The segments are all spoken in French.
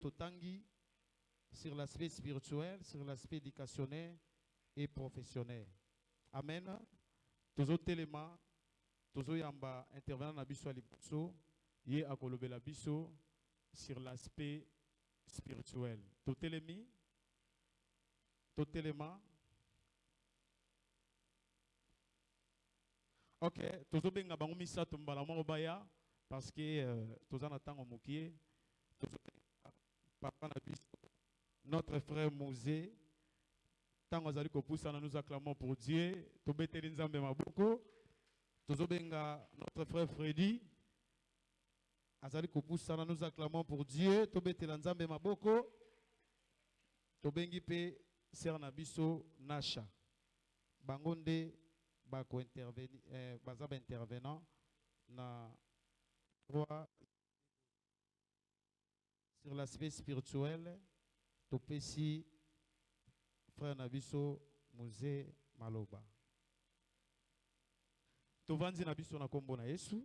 totangi sur l'aspect spirituel, sur l'aspect éducationnel et professionnel. Amen. Tous autres éléments, tous autres yamba intervenant na biso alibuso, yé akolobe la biso sur l'aspect spirituel. Tout élément. Ok, tous autres benga bango misa tumbala mo baya parce que tous en attendant mokié, papa na biso, notre frère Mosé. Tant que nous acclamons pour Dieu, notre frère Freddy, nous acclamons pour Dieu, Tobengi pe Sernabiso Nasha, Bangonde bako intervenant na sur l'aspect spirituel, Topesi frère Nabiso Mosé Maloba. Tovanzi Nabiso na kombo na Yesu.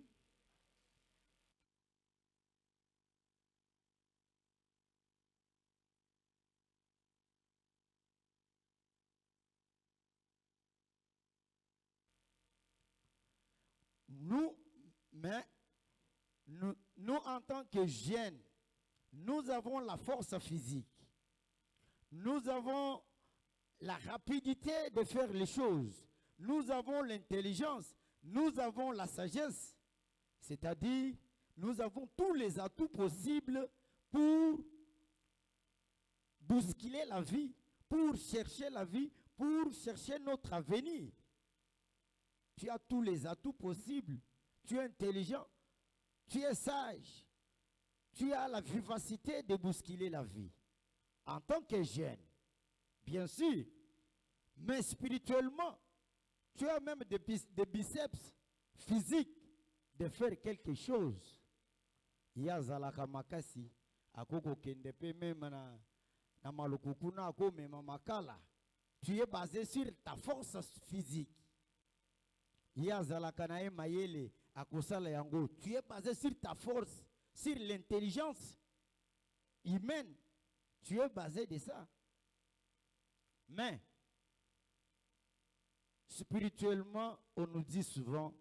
Nous en tant que jeunes, nous avons la force physique. Nous avons la rapidité de faire les choses. Nous avons l'intelligence. Nous avons la sagesse. C'est-à-dire, nous avons tous les atouts possibles pour bousculer la vie, pour chercher la vie, pour chercher notre avenir. Tu as tous les atouts possibles. Tu es intelligent. Tu es sage. Tu as la vivacité de bousculer la vie. En tant que jeune, bien sûr, mais spirituellement, tu as même des biceps physiques de faire quelque chose. Yazalaka makasi, akoko kendepe même na malukukuna ako mema makala. Tu es basé sur ta force physique. Yazalaka na mayele akosala yango. Tu es basé sur ta force, sur l'intelligence humaine. Tu es basé de ça. Mais, spirituellement, on nous dit souvent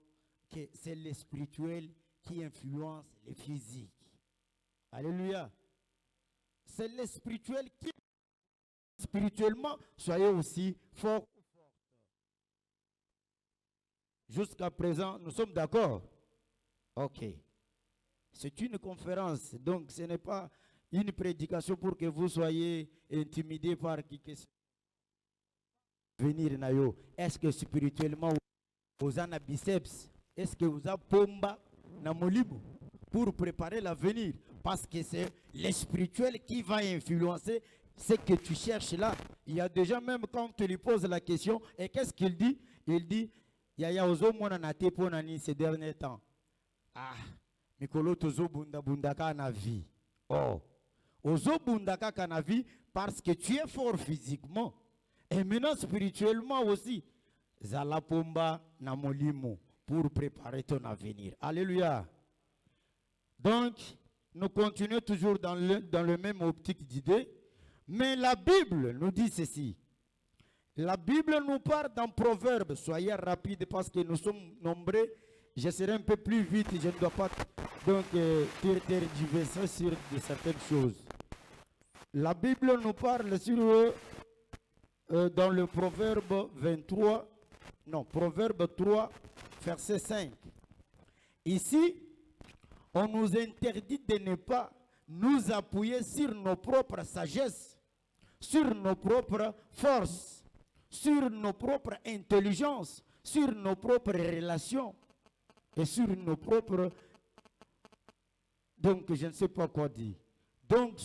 que c'est le spirituel qui influence le physique. Alléluia. C'est le spirituel qui, spirituellement, soyez aussi fort. Jusqu'à présent, nous sommes d'accord? Ok. C'est une conférence, donc ce n'est pas une prédication pour que vous soyez intimidés par qui que ce soit. Venir nayo. Est-ce que spirituellement vous avez biceps? Est-ce que vous avez pomba na molibu pour préparer l'avenir? Parce que c'est le spirituel qui va influencer ce que tu cherches là. Il y a déjà même quand tu lui poses la question, et qu'est-ce qu'il dit? Il dit, Yaya ozo mona na te ponani ces derniers temps. Ah, Mikolo tozo bunda bundaka na vie. Oh, ozo bundaka kana vie parce que tu es fort physiquement. Et maintenant spirituellement aussi, Zalapomba na molimo pour préparer ton avenir. Alléluia. Donc, nous continuons toujours dans le même optique d'idée. Mais la Bible nous dit ceci. La Bible nous parle dans Proverbes. Soyez rapides parce que nous sommes nombreux. Je serai un peu plus vite. Je ne dois pas donc tergiverser sur certaines choses. La Bible nous parle sur dans le Proverbe 23, non, Proverbe 3, verset 5. Ici, on nous interdit de ne pas nous appuyer sur nos propres sagesses, sur nos propres forces, sur nos propres intelligences, sur nos propres relations et sur nos propres... Donc, je ne sais pas quoi dire. Donc,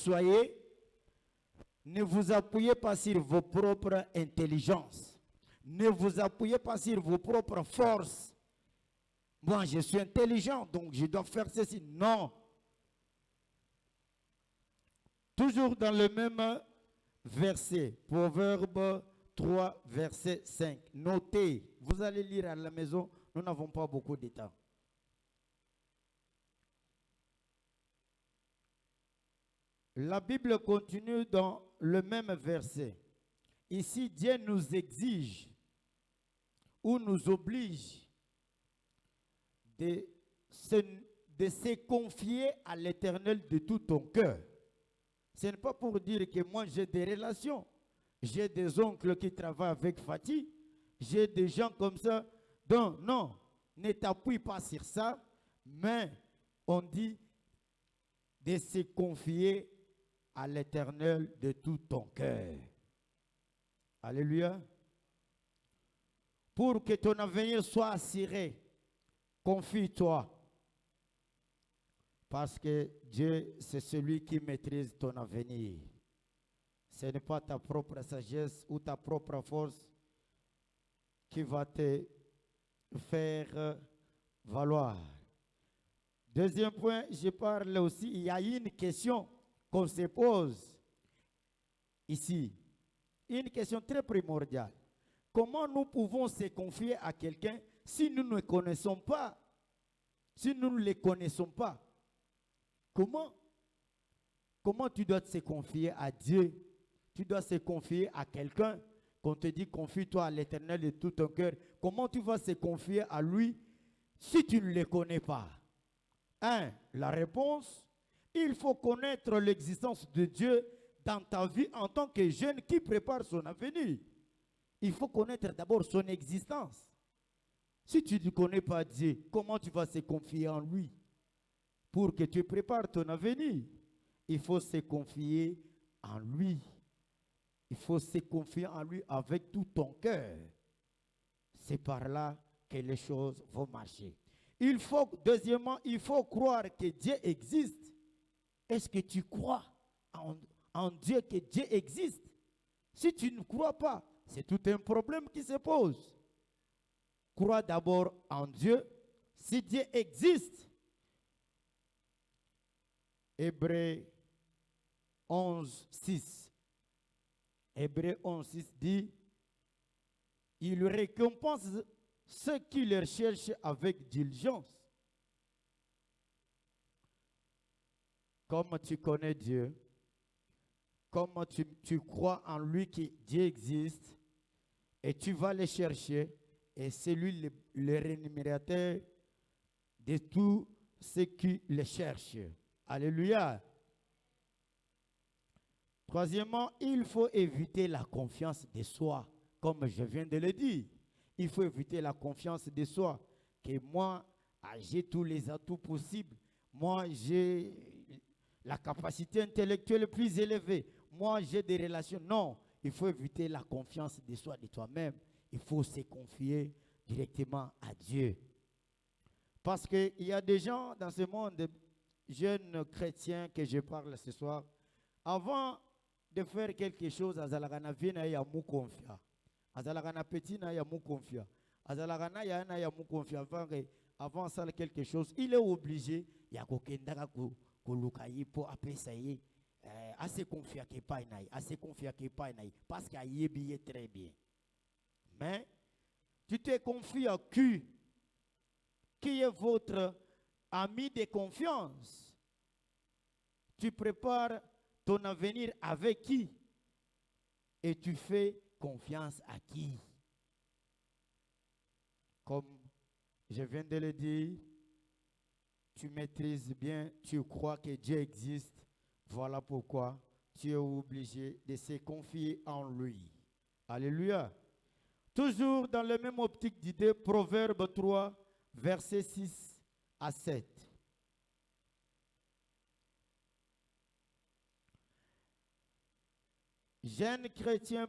ne vous appuyez pas sur vos propres intelligences. Ne vous appuyez pas sur vos propres forces. Moi, je suis intelligent, donc je dois faire ceci. Non. Toujours dans le même verset, Proverbe 3, verset 5. Notez, vous allez lire à la maison, nous n'avons pas beaucoup de temps. La Bible continue dans le même verset. Ici, Dieu nous exige ou nous oblige de se confier à l'Éternel de tout ton cœur. Ce n'est pas pour dire que moi j'ai des relations. J'ai des oncles qui travaillent avec Fatih. J'ai des gens comme ça. Donc, non, ne t'appuie pas sur ça. Mais on dit de se confier à l'Éternel de tout ton cœur. Alléluia. Pour que ton avenir soit assuré, confie-toi. Parce que Dieu, c'est celui qui maîtrise ton avenir. Ce n'est pas ta propre sagesse ou ta propre force qui va te faire valoir. Deuxième point, je parle aussi, il y a une question qu'on se pose ici. Une question très primordiale. Comment nous pouvons se confier à quelqu'un si nous ne connaissons pas? Si nous ne les connaissons pas? Comment tu dois te confier à Dieu? Tu dois se confier à quelqu'un. Qu'on te dit confie-toi à l'Éternel de tout ton cœur. Comment tu vas se confier à lui si tu ne le connais pas? La réponse, il faut connaître l'existence de Dieu dans ta vie en tant que jeune qui prépare son avenir. Il faut connaître d'abord son existence. Si tu ne connais pas Dieu, comment tu vas se confier en lui? Pour que tu prépares ton avenir, il faut se confier en lui. Il faut se confier en lui avec tout ton cœur. C'est par là que les choses vont marcher. Deuxièmement, il faut croire que Dieu existe. Est-ce que tu crois en Dieu, que Dieu existe? Si tu ne crois pas, c'est tout un problème qui se pose. Crois d'abord en Dieu. Si Dieu existe, Hébreux 11, 6. Hébreux 11, 6 dit, il récompense ceux qui le cherchent avec diligence. Comme tu connais Dieu, comme tu crois en lui que Dieu existe, et tu vas le chercher, et c'est lui le rémunérateur de tous ceux qui le cherchent. Alléluia. Troisièmement, il faut éviter la confiance de soi, comme je viens de le dire. Il faut éviter la confiance de soi, que moi, j'ai tous les atouts possibles. Moi, j'ai la capacité intellectuelle plus élevée. Moi, j'ai des relations. Non, il faut éviter la confiance de soi, de toi-même. Il faut se confier directement à Dieu. Parce qu'il y a des gens dans ce monde, jeunes chrétiens que je parle ce soir, avant de faire quelque chose, azalagana vina ya mu confia. Azalagana petit na ya mu confia. Azalagana ya na ya mu confia avant ça quelque chose, il est obligé ya kokendaka kolukayi po apesaye assez confia que pas naï, assez confia que pas naï parce qu'il est bien très bien. Mais tu te confies à qui est votre ami de confiance? Tu prépares ton avenir avec qui? Et tu fais confiance à qui? Comme je viens de le dire, tu maîtrises bien, tu crois que Dieu existe. Voilà pourquoi tu es obligé de se confier en lui. Alléluia. Toujours dans la même optique d'idée, Proverbe 3, versets 6 à 7. Jeune chrétien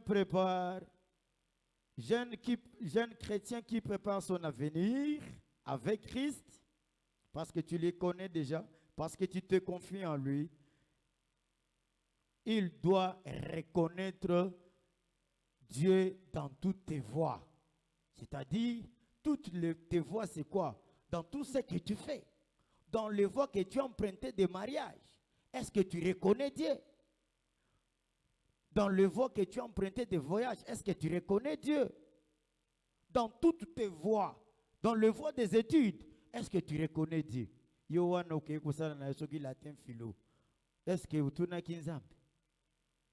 qui prépare son avenir avec Christ, parce que tu les connais déjà, parce que tu te confies en lui, il doit reconnaître Dieu dans toutes tes voies. C'est-à-dire, tes voies, c'est quoi? Dans tout ce que tu fais. Dans les voies que tu as empruntées de mariage. Est-ce que tu reconnais Dieu? Dans les voies que tu as empruntées de voyage, est-ce que tu reconnais Dieu? Dans toutes tes voies, dans les voies des études, est-ce que tu reconnais Dieu? Yohan ok kusala na soki latin philo. Est-ce que vous tournez à Kinzambe?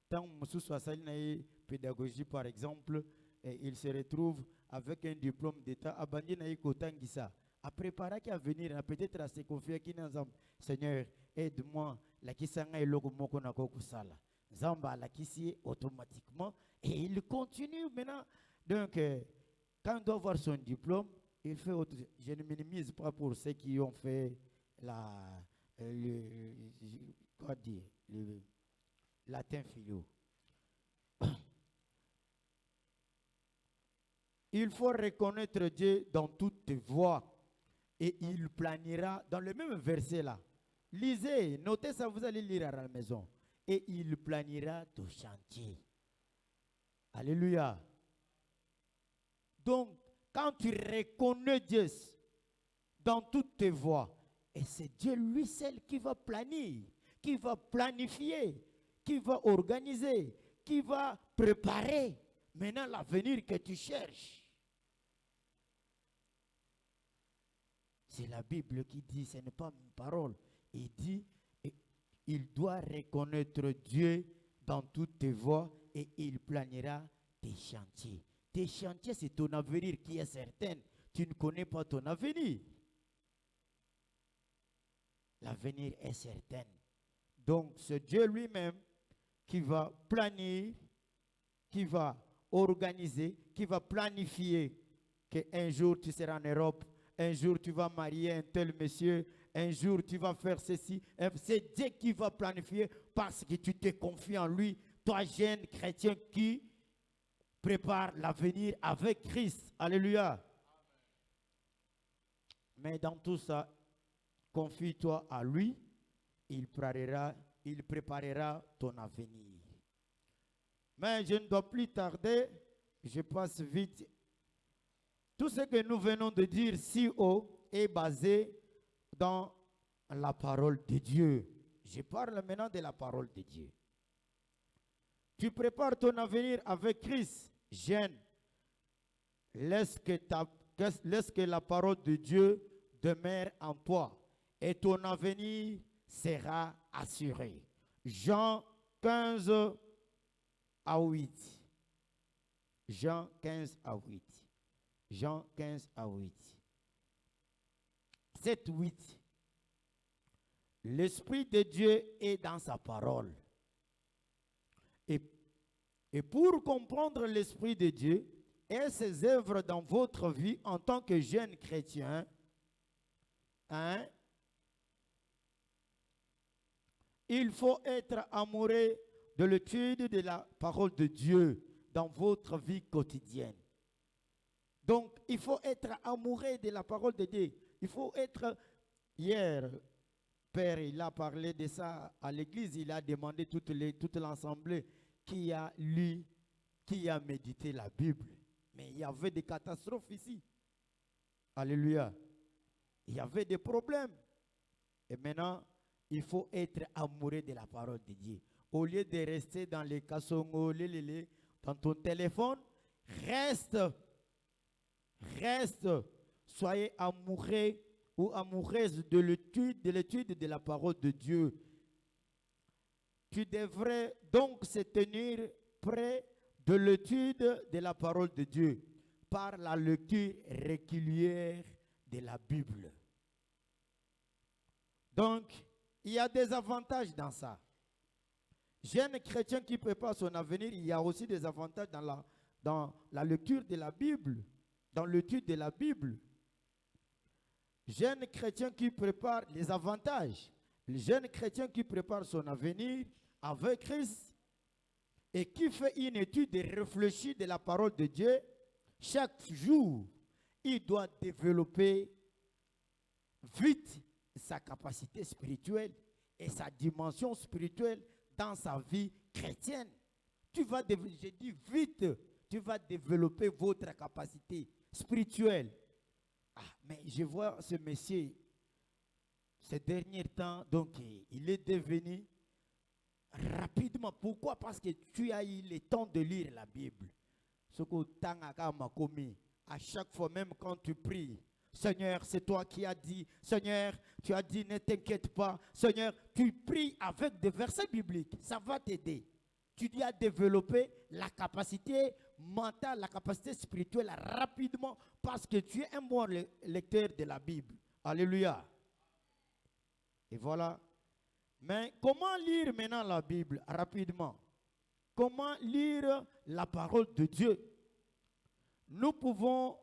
Tant que soit une pédagogie, par exemple, et il se retrouve avec un diplôme d'État à Bandina Kotangisa, à préparer à venir, à peut-être à se confier à Kinzambe. Seigneur, aide-moi, la Kisanga et logo moko na koko sala. Zamba la Kisi automatiquement, et il continue maintenant. Donc, quand on doit avoir son diplôme, il fait autre. Je ne minimise pas pour ceux qui ont fait quoi dire, le latin philo. Il faut reconnaître Dieu dans toutes tes voies et il planiera dans le même verset là. Lisez, notez ça, vous allez lire à la maison. Et il planiera ton chantier. Alléluia. Donc, quand tu reconnais Dieu dans toutes tes voies, et c'est Dieu lui seul qui va planifier, qui va planifier, qui va organiser, qui va préparer maintenant l'avenir que tu cherches. C'est la Bible qui dit, ce n'est pas une parole. Il dit, il doit reconnaître Dieu dans toutes tes voies et il planifiera tes chantiers. Tes chantiers, c'est ton avenir qui est certain. Tu ne connais pas ton avenir. L'avenir est certain. Donc, c'est Dieu lui-même qui va planifier, qui va organiser, qui va planifier qu'un jour tu seras en Europe, un jour tu vas marier un tel monsieur, un jour tu vas faire ceci. C'est Dieu qui va planifier parce que tu te confies en lui, toi jeune chrétien qui prépare l'avenir avec Christ. Alléluia. Mais dans tout ça, confie-toi à lui, il préparera ton avenir. Mais je ne dois plus tarder, je passe vite. Tout ce que nous venons de dire si haut est basé dans la parole de Dieu. Je parle maintenant de la parole de Dieu. Tu prépares ton avenir avec Christ, jeune. Laisse que la parole de Dieu demeure en toi et ton avenir sera assuré. Jean 15 à 8. Jean 15 à 8. Jean 15 à 8. 7, 8. L'Esprit de Dieu est dans sa parole. Et pour comprendre l'Esprit de Dieu et ses œuvres dans votre vie en tant que jeune chrétien, il faut être amoureux de l'étude de la parole de Dieu dans votre vie quotidienne. Donc, il faut être amoureux de la parole de Dieu. Il faut être... Hier, Père, il a parlé de ça à l'église. Il a demandé toute l'assemblée qui a lu, qui a médité la Bible. Mais il y avait des catastrophes ici. Alléluia. Il y avait des problèmes. Et maintenant, il faut être amoureux de la parole de Dieu. Au lieu de rester dans les kassongo, dans ton téléphone, reste. Soyez amoureux ou amoureuse de l'étude de la parole de Dieu. Tu devrais donc se tenir près de l'étude de la parole de Dieu par la lecture régulière de la Bible. Donc, il y a des avantages dans ça. Jeune chrétien qui prépare son avenir, il y a aussi des avantages dans la lecture de la Bible, dans l'étude de la Bible. Jeune chrétien qui prépare les avantages, le jeune chrétien qui prépare son avenir avec Christ et qui fait une étude et réfléchit de la parole de Dieu, chaque jour, il doit développer vite sa capacité spirituelle et sa dimension spirituelle dans sa vie chrétienne. Tu vas développer votre capacité spirituelle. Mais je vois ce monsieur, ces derniers temps, donc il est devenu rapidement. Pourquoi? Parce que tu as eu le temps de lire la Bible. Ce que à chaque fois, même quand tu pries, Seigneur, c'est toi qui as dit. Seigneur, tu as dit, ne t'inquiète pas. Seigneur, tu pries avec des versets bibliques. Ça va t'aider. Tu dois développer la capacité mentale, la capacité spirituelle rapidement parce que tu es un bon lecteur de la Bible. Alléluia. Et voilà. Mais comment lire maintenant la Bible rapidement? Comment lire la parole de Dieu? Nous pouvons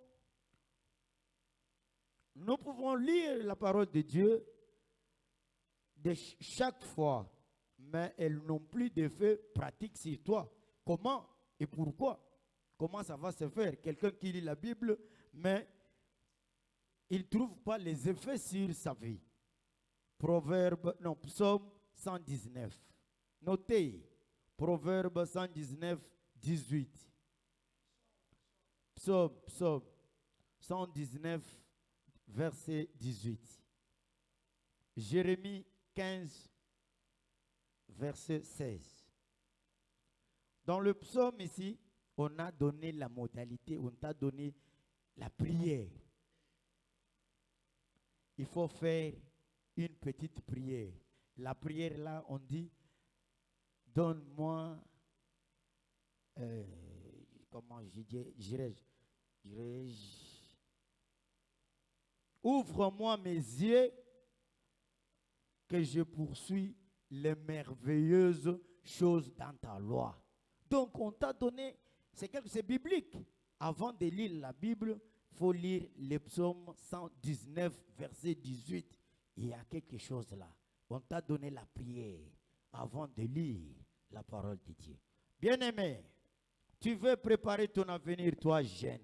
lire la parole de Dieu de chaque fois, mais elles n'ont plus d'effet pratique sur toi. Comment et pourquoi? Comment ça va se faire? Quelqu'un qui lit la Bible, mais il ne trouve pas les effets sur sa vie. Psaume 119. Notez, Proverbe 119, 18. Psaume 119, verset 18. Jérémie 15, verset 16. Dans le psaume ici, on a donné la modalité, on t'a donné la prière. Il faut faire une petite prière. La prière là, on dit, donne-moi, comment dirais-je, ouvre-moi mes yeux que je poursuis les merveilleuses choses dans ta loi. Donc on t'a donné, c'est biblique. Avant de lire la Bible, il faut lire le psaume 119, verset 18. Il y a quelque chose là. On t'a donné la prière avant de lire la parole de Dieu. Bien-aimé, tu veux préparer ton avenir, toi jeune,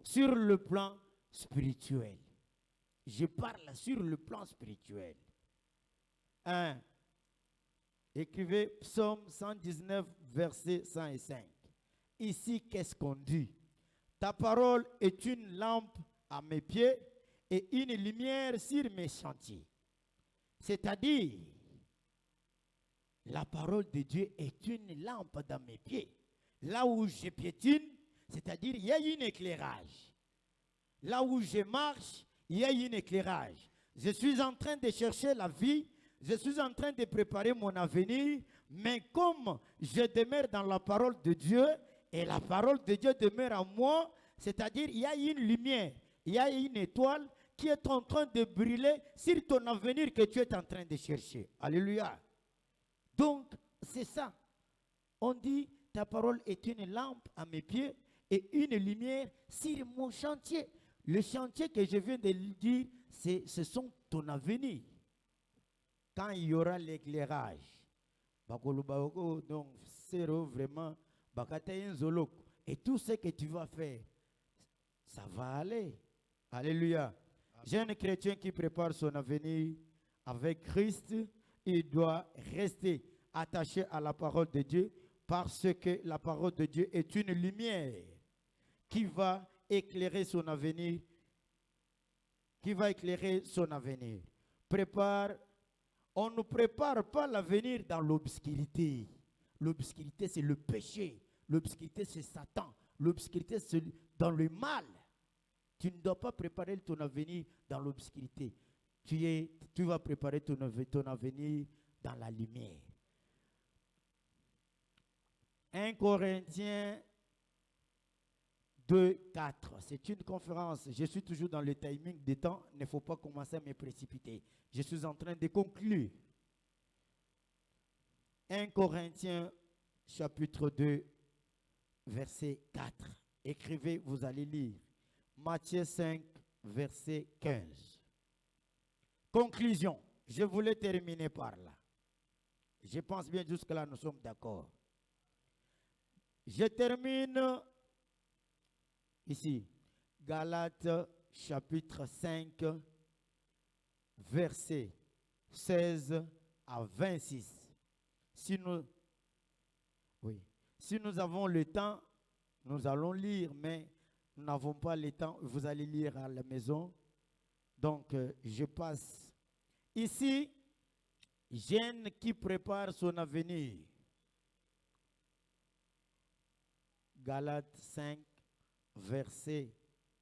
sur le plan spirituel. Je parle sur le plan spirituel. 1. Écrivez Psaume 119, versets 105. Ici, qu'est-ce qu'on dit? Ta parole est une lampe à mes pieds et une lumière sur mes chantiers. C'est-à-dire, la parole de Dieu est une lampe dans mes pieds. Là où je piétine, c'est-à-dire, il y a un éclairage. Là où je marche, il y a un éclairage. Je suis en train de chercher la vie, je suis en train de préparer mon avenir, mais comme je demeure dans la parole de Dieu, et la parole de Dieu demeure en moi, c'est-à-dire il y a une lumière, il y a une étoile qui est en train de brûler sur ton avenir que tu es en train de chercher. Alléluia. Donc, c'est ça. On dit, ta parole est une lampe à mes pieds et une lumière sur mon chantier. Le chantier que je viens de dire, ce sont ton avenir. Quand il y aura l'éclairage, donc c'est vraiment, et tout ce que tu vas faire, ça va aller. Alléluia. J'ai un chrétien qui prépare son avenir avec Christ. Il doit rester attaché à la parole de Dieu parce que la parole de Dieu est une lumière qui va éclairer son avenir. On ne prépare pas l'avenir dans l'obscurité. L'obscurité, c'est le péché. L'obscurité, c'est Satan. L'obscurité, c'est dans le mal. Tu ne dois pas préparer ton avenir dans l'obscurité. Tu vas préparer ton avenir dans la lumière. 1 Corinthiens 2, 4. C'est une conférence. Je suis toujours dans le timing des temps. Il ne faut pas commencer à me précipiter. Je suis en train de conclure. 1 Corinthiens chapitre 2, verset 4. Écrivez, vous allez lire. Matthieu 5, verset 15. Conclusion. Je voulais terminer par là. Je pense bien jusque-là, nous sommes d'accord. Je termine ici. Galates chapitre 5, verset 16 à 26. Si nous avons le temps, nous allons lire, mais nous n'avons pas le temps. Vous allez lire à la maison. Donc, je passe. Ici, jeune qui prépare son avenir. Galates 5, verset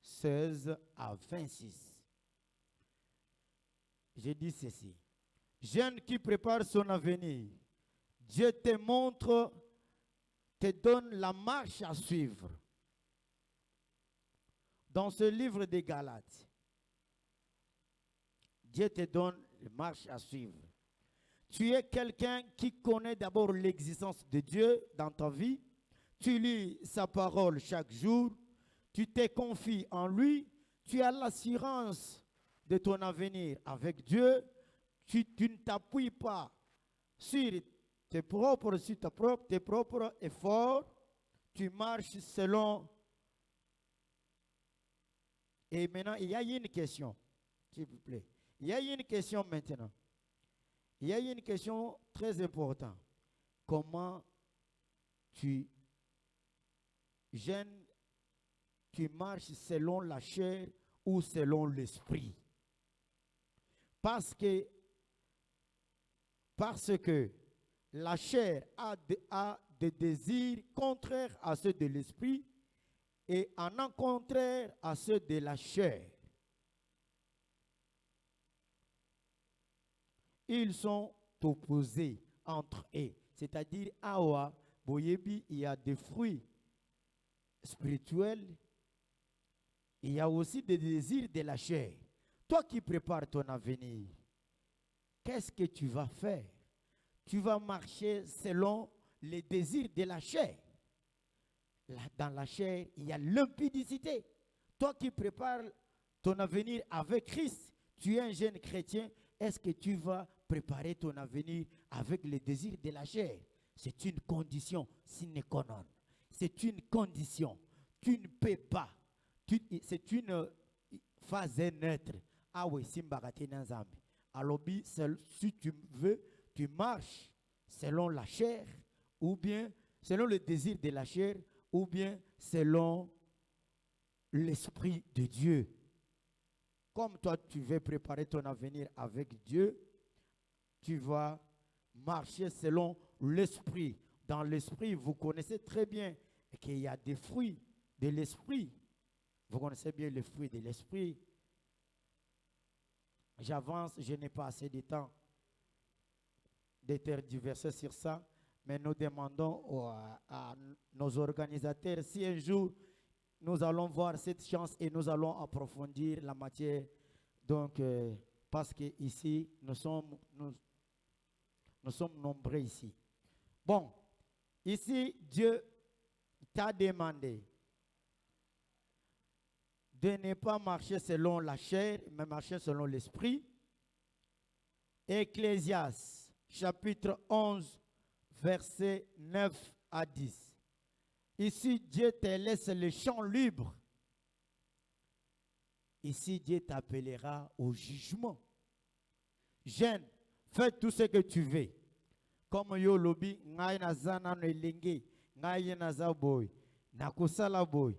16 à 26. J'ai dit ceci. Jeune qui prépare son avenir, Dieu te montre, te donne la marche à suivre. Dans ce livre des Galates, Dieu te donne la marche à suivre. Tu es quelqu'un qui connaît d'abord l'existence de Dieu dans ta vie. Tu lis sa parole chaque jour. Tu te confies en lui. Tu as l'assurance de ton avenir avec Dieu. Tu ne t'appuies pas sur tes propres efforts. Tu marches selon. Et maintenant, il y a une question, s'il vous plaît. Il y a une question maintenant. Il y a une question très importante. Comment tu gênes, tu marches selon la chair ou selon l'esprit? Parce que la chair a des désirs contraires à ceux de l'esprit et en contraire à ceux de la chair. Ils sont opposés entre eux. C'est-à-dire, awa, boyebi, il y a des fruits spirituels. Il y a aussi des désirs de la chair. Toi qui prépares ton avenir, qu'est-ce que tu vas faire? Tu vas marcher selon les désirs de la chair. Dans la chair, il y a l'impudicité. Toi qui prépares ton avenir avec Christ, tu es un jeune chrétien, est-ce que tu vas préparer ton avenir avec les désirs de la chair? C'est une condition sine qua non. C'est une condition. Tu ne peux pas. C'est une phase neutre. Ah oui, alors, si tu veux, tu marches selon la chair, ou bien selon le désir de la chair, ou bien selon l'Esprit de Dieu. Comme toi, tu veux préparer ton avenir avec Dieu, tu vas marcher selon l'Esprit. Dans l'Esprit, vous connaissez très bien qu'il y a des fruits de l'Esprit. Vous connaissez bien les fruits de l'Esprit. J'avance, je n'ai pas assez de temps d'interdiverser sur ça, mais nous demandons à nos organisateurs si un jour nous allons voir cette chance et nous allons approfondir la matière. Donc, parce que ici, nous sommes nombreux ici. Bon, ici, Dieu t'a demandé de ne pas marcher selon la chair, mais marcher selon l'esprit. Ecclésiaste, chapitre 11, versets 9 à 10. Ici, Dieu te laisse le champ libre. Ici, Dieu t'appellera au jugement. Jeune, fais tout ce que tu veux. Comme yo lobi, ngai nazana no elingi, ngai naza boy, nakusala boy.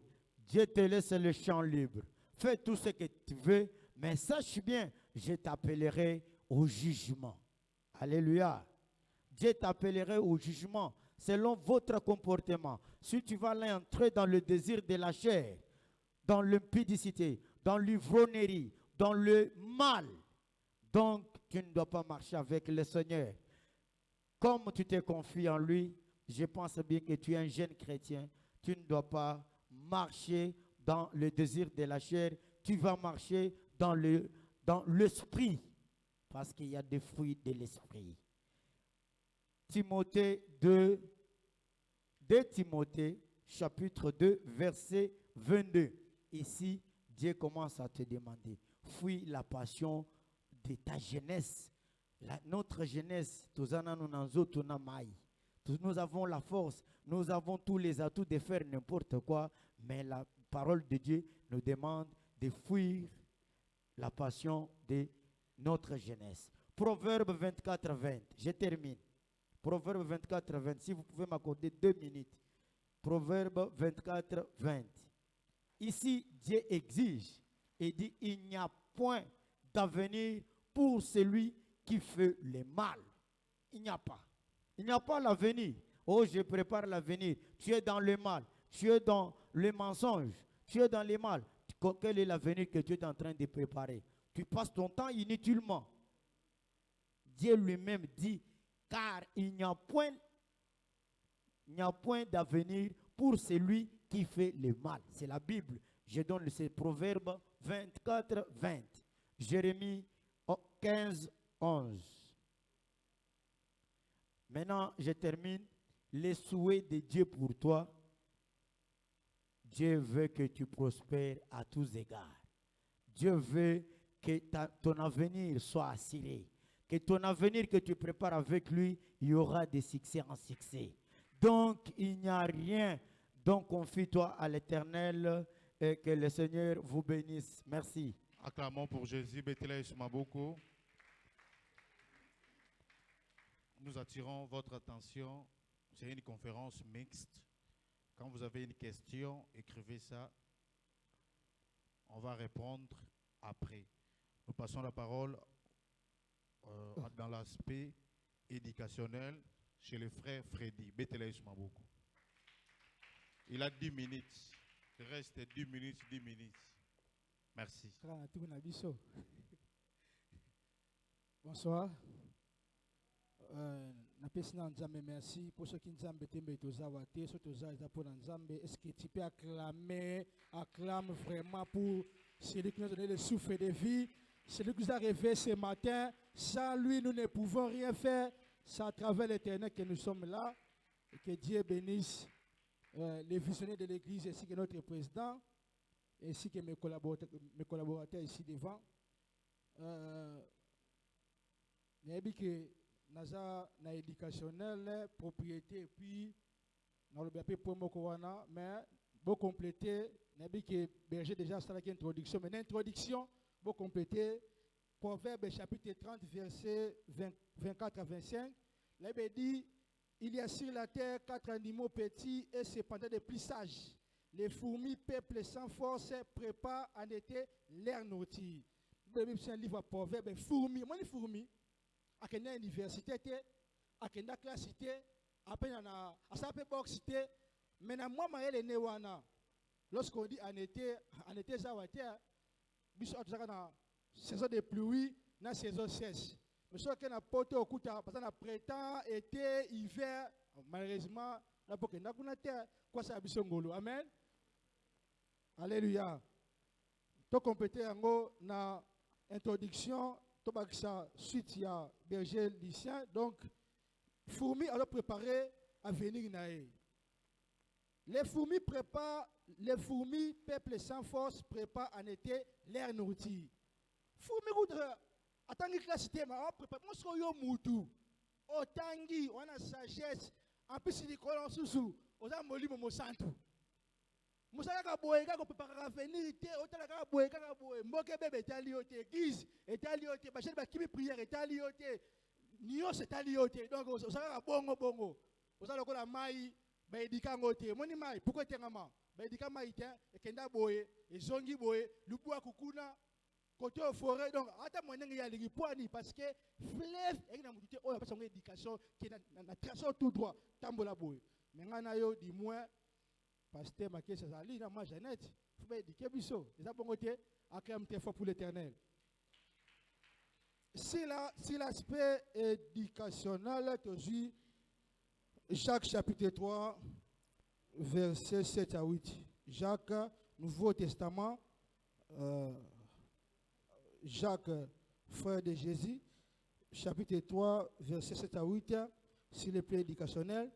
Dieu te laisse le champ libre. Fais tout ce que tu veux, mais sache bien, je t'appellerai au jugement. Alléluia. Dieu t'appellerait au jugement selon votre comportement. Si tu vas entrer dans le désir de la chair, dans l'impudicité, dans l'ivrognerie, dans le mal, donc tu ne dois pas marcher avec le Seigneur. Comme tu te confies en lui, je pense bien que tu es un jeune chrétien, tu ne dois pas marcher dans le désir de la chair, tu vas marcher dans l'esprit, parce qu'il y a des fruits de l'esprit. Timothée 2 Timothée, chapitre 2, verset 22. Ici, Dieu commence à te demander, fuis la passion de ta jeunesse. Notre jeunesse, nous avons la force, nous avons tous les atouts de faire n'importe quoi, mais la parole de Dieu nous demande de fuir la passion de notre jeunesse. Proverbe 24, 20. Je termine. Proverbe 24, 20. Si vous pouvez m'accorder 2 minutes. Proverbe 24, 20. Ici, Dieu exige et dit, il n'y a point d'avenir pour celui qui fait le mal. Il n'y a pas. Il n'y a pas l'avenir. Oh, je prépare l'avenir. Tu es dans le mal. Tu es dans le mensonge. Tu es dans le mal. quel est l'avenir que Dieu est en train de préparer. Tu passes ton temps inutilement. Dieu lui-même dit, car il n'y a point d'avenir pour celui qui fait le mal. C'est la Bible. Je donne ce proverbe 24, 20. Jérémie 15, 11. Maintenant, je termine. Les souhaits de Dieu pour toi. Dieu veut que tu prospères à tous égards. Dieu veut que ton avenir soit assuré. Que ton avenir que tu prépares avec lui, il y aura des succès en succès. Donc, il n'y a rien. Donc, confie-toi à l'Éternel et que le Seigneur vous bénisse. Merci. Acclamons pour Jésus. Bethlehem Maboko. Nous attirons votre attention. C'est une conférence mixte. Quand vous avez une question, écrivez ça. On va répondre après. Nous passons la parole dans l'aspect éducationnel chez le frère Freddy. Bethlehem Maboko. Il a 10 minutes. Il reste 10 minutes, 10 minutes. Merci. Bonsoir. Merci pour ceux qui nous ont est-ce que tu peux acclame vraiment pour celui qui nous a donné le souffle de vie, celui qui nous a réveillé ce matin. Sans lui, nous ne pouvons rien faire. C'est à travers l'Éternel que nous sommes là. Et que Dieu bénisse les visionnaires de l'Église ainsi que notre président, ainsi que mes collaborateurs ici devant. Naza na éducationnel propriété puis dans le BP pour Mokowana mais pour compléter nabi que berger déjà ça la introduction mais l'introduction pour compléter Proverbe chapitre 30 verset 24 à 25 là dit il y a sur la terre 4 animaux petits et cependant des plus sages, les fourmis peuplent sans force préparent en été leur nourriture. C'est un livre Proverbe fourmis moi les fourmis à quelle université, à quelle classe, à peine à sa boxe, mais moi, je suis né lorsqu'on dit en été, ça va être, saison de pluie, la saison sèche. Mais ce qu'on a porté au coup, parce qu'on a printemps, été, hiver, malheureusement, la boque n'a pas terre, quoi ça a bisongolo. Amen. Alléluia. Tout compléter en gros, na introduction. Suite, il y a berger lycéen. Donc, fourmis alors préparé à venir naïe. Les fourmis peuple sans force, préparent en été leur nourriture. Fourmis, attendez que la cité m'a préparé. Moi, je suis un moutou. Au tangi, on a sagesse. En plus, il y a des colons sous-sous. On a molli mon santo. Musaka boye ka ko prépara venir té otala ka boye mboke bébé etali oté église etali oté ba chef ba kimi prière etali oté niyo setali oté donc osaka bongo osala ko la mai ba edika ngoté moni mai pourquoi tengama ba edika mai té ekenda boye ezongi boye lubu akukuna côté au forêt donc ata monenge ya lingi poani parce que fleuve ekina muté oyo parce que éducation qui na trace tout droit tambola boye mais ngana yo di moins pasteur Maké Sazali, dans ma Jeannette, il faut éduquer Bisso. Les abongotés, acclame tes fois pour l'éternel. C'est l'aspect éducationnel que j'ai, Jacques chapitre 3, versets 7 à 8. Jacques, Nouveau Testament, Jacques, frère de Jésus, chapitre 3, versets 7 à 8, sur le plan éducationnel.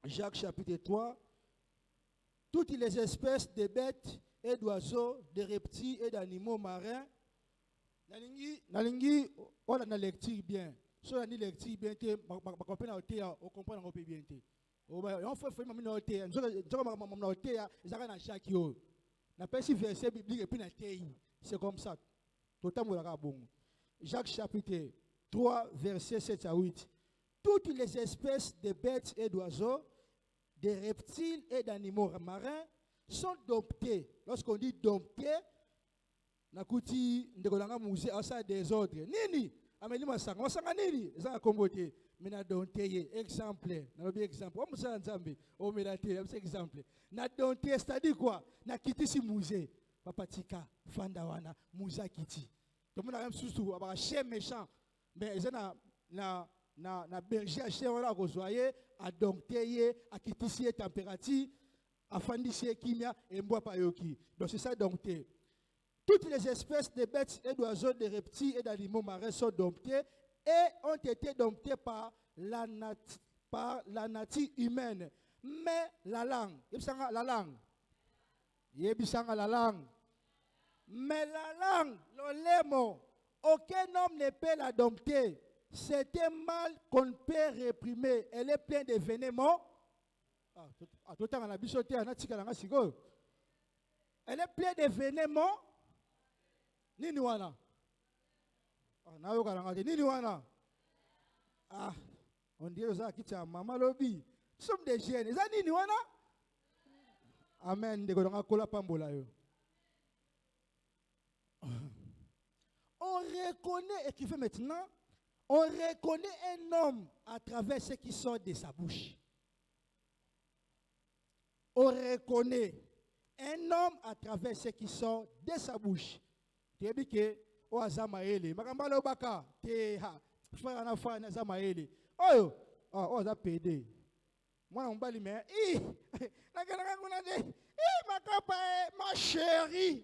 Jacques chapitre 3, toutes les espèces de bêtes et d'oiseaux, de reptiles et d'animaux marins. Nalingi, on a lecture bien. Si on a lecture bien, on comprend bien. On fait faire ma note, verset biblique et puis c'est comme ça. Jacques chapitre 3, verset 7 à 8. Toutes les espèces de bêtes et d'oiseaux, de reptiles et d'animaux marins sont domptés. Lorsqu'on dit domptés, nakuti ndekolanga musée asa des ordres. Nini ameli masanga masanga nini eza kombo te mais na dompté exemple na lobi exemple o musala nzambe o melate c'est exemple na dompté c'est-à-dire quoi na kitisi musée papa tika fanda wana muza kiti to mona même susu ba chien méchant mais eza na berger a chien wana ko zoyer a dompté a kitisi température afandisi kimia et mboa payoki donc c'est ça dompté. Toutes les espèces de bêtes et d'oiseaux, de reptiles et d'animaux marins sont domptés et ont été domptés par la nature humaine. Mais la langue, mais la langue, l'olemo, aucun homme ne peut la dompter. C'est un mal qu'on ne peut réprimer. Elle est pleine de vénéments. Elle est pleine de vénéments. Nini wana? Na yo kalanga nini wana? On dirait ça qui t'a maman lobby. Nous sommes des jeunes. Ça nini wana? Amen. De kodanga kola pambola yo. On reconnaît, écrivez maintenant, on reconnaît un homme à travers ce qui sort de sa bouche. On reconnaît un homme à travers ce qui sort de sa bouche. Tu dis que o azamaele makambala obaka te ha fana na fana azamaele oyo o za PD mwana mbali me na kana kuna de makapa ma chérie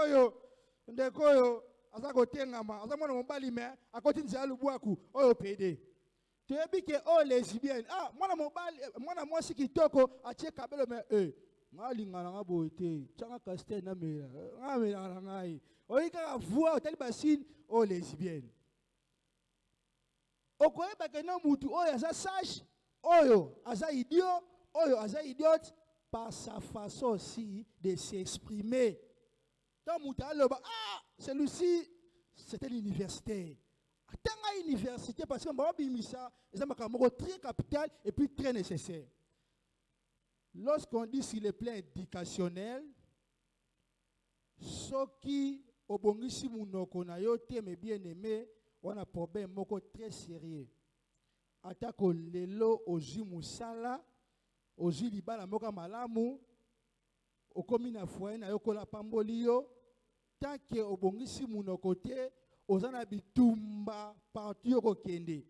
oyo ndeko yo aza kotengama aza mwana mbali me akoti nzala lubwaku oyo PD tu dis que o lesbienne mwana mwasi kitoko atie kabelo me malingana nga boite changa castel na mera ngamela na ngai oyika voix otali basine o lesbienne okoyeba ke no mutu oyo aza sage oyo aza idiot oyo aza idiote par sa façon aussi de s'exprimer. Tant mutu aloba celui-ci c'était l'université tanga université parce que mba bimisa eza makamoko très capital et puis très nécessaire. Lorsqu'on dit sur le plan éducationnel, ce qui obongisi munoko na yo te mais bien aimé, on a problème moko très sérieux. Atako lelo ozi musala, ozi libala moka malamu, okomi na foyer na yo kola pamboli yo, tant que obongisi munoko te, ozana bitumba partout yoko kende.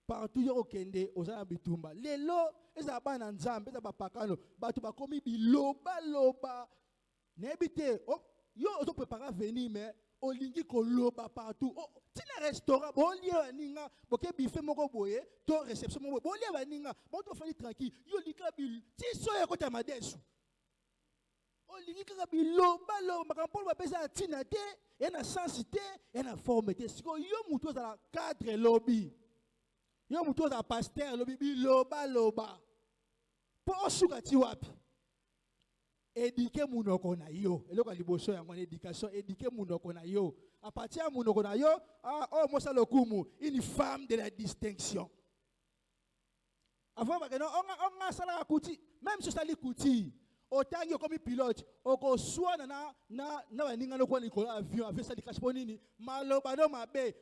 Partout yoko kende, ozana bitumba. Lelo eza bana nzambe eza bapakano batu bakomi biloba loba nebite yo ozo préparer venir mais olingi ko loba partout tina restaurant bolie baninga boke buffet moko boye to réception moko bolie baninga boto fali tranquille yo lika bil tiso ya kota madesu olingi kaka biloba loba makampo bapesa tina te et na sens te et na forme te siko yo muto za cadre lobby yo muto za pasteur lobby biloba loba osukati wapi éduquer munoko na yo eloko liboso yango na éducation éduquer munoko na yo à partir ya munoko na yo mosa lokumu une femme de la distinction avant bakeno on sala kuti même si sali kuti otangi comme pilote okoswana na baninga lokwa likolo avion avec ça likashpo nini maloba no mabe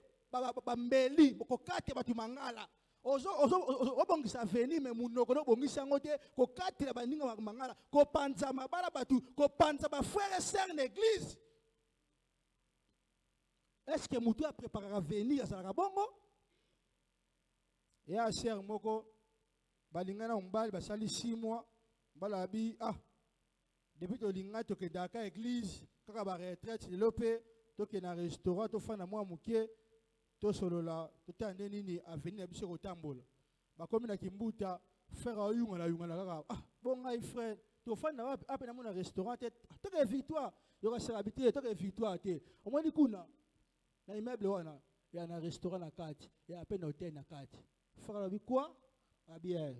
bambeli okokate batu mangala obongisa veni me munoko no bongisa ngote ko katela baninga mangala ko panza mabala batu ko panza ba frères et sœurs d'église. Est-ce que mutu a préparé à venir à la bongo et à sœur moko balingana mbali basali 6 mois bala bi depuis to linga to ke daka église kaka ba retraite lopé to ke na restaurant to fana moi mukie to solola to tande nini avenir biso kotambola bakomi na kimbuta frère ayunga na kaka bonga frère to fana wapi ape na mona restaurant te to ke victoire yo ka sera habité to ke victoire te au moins kuna na immeuble wana ya na restaurant na kati ya ape na hôtel na kati frère bi quoi bien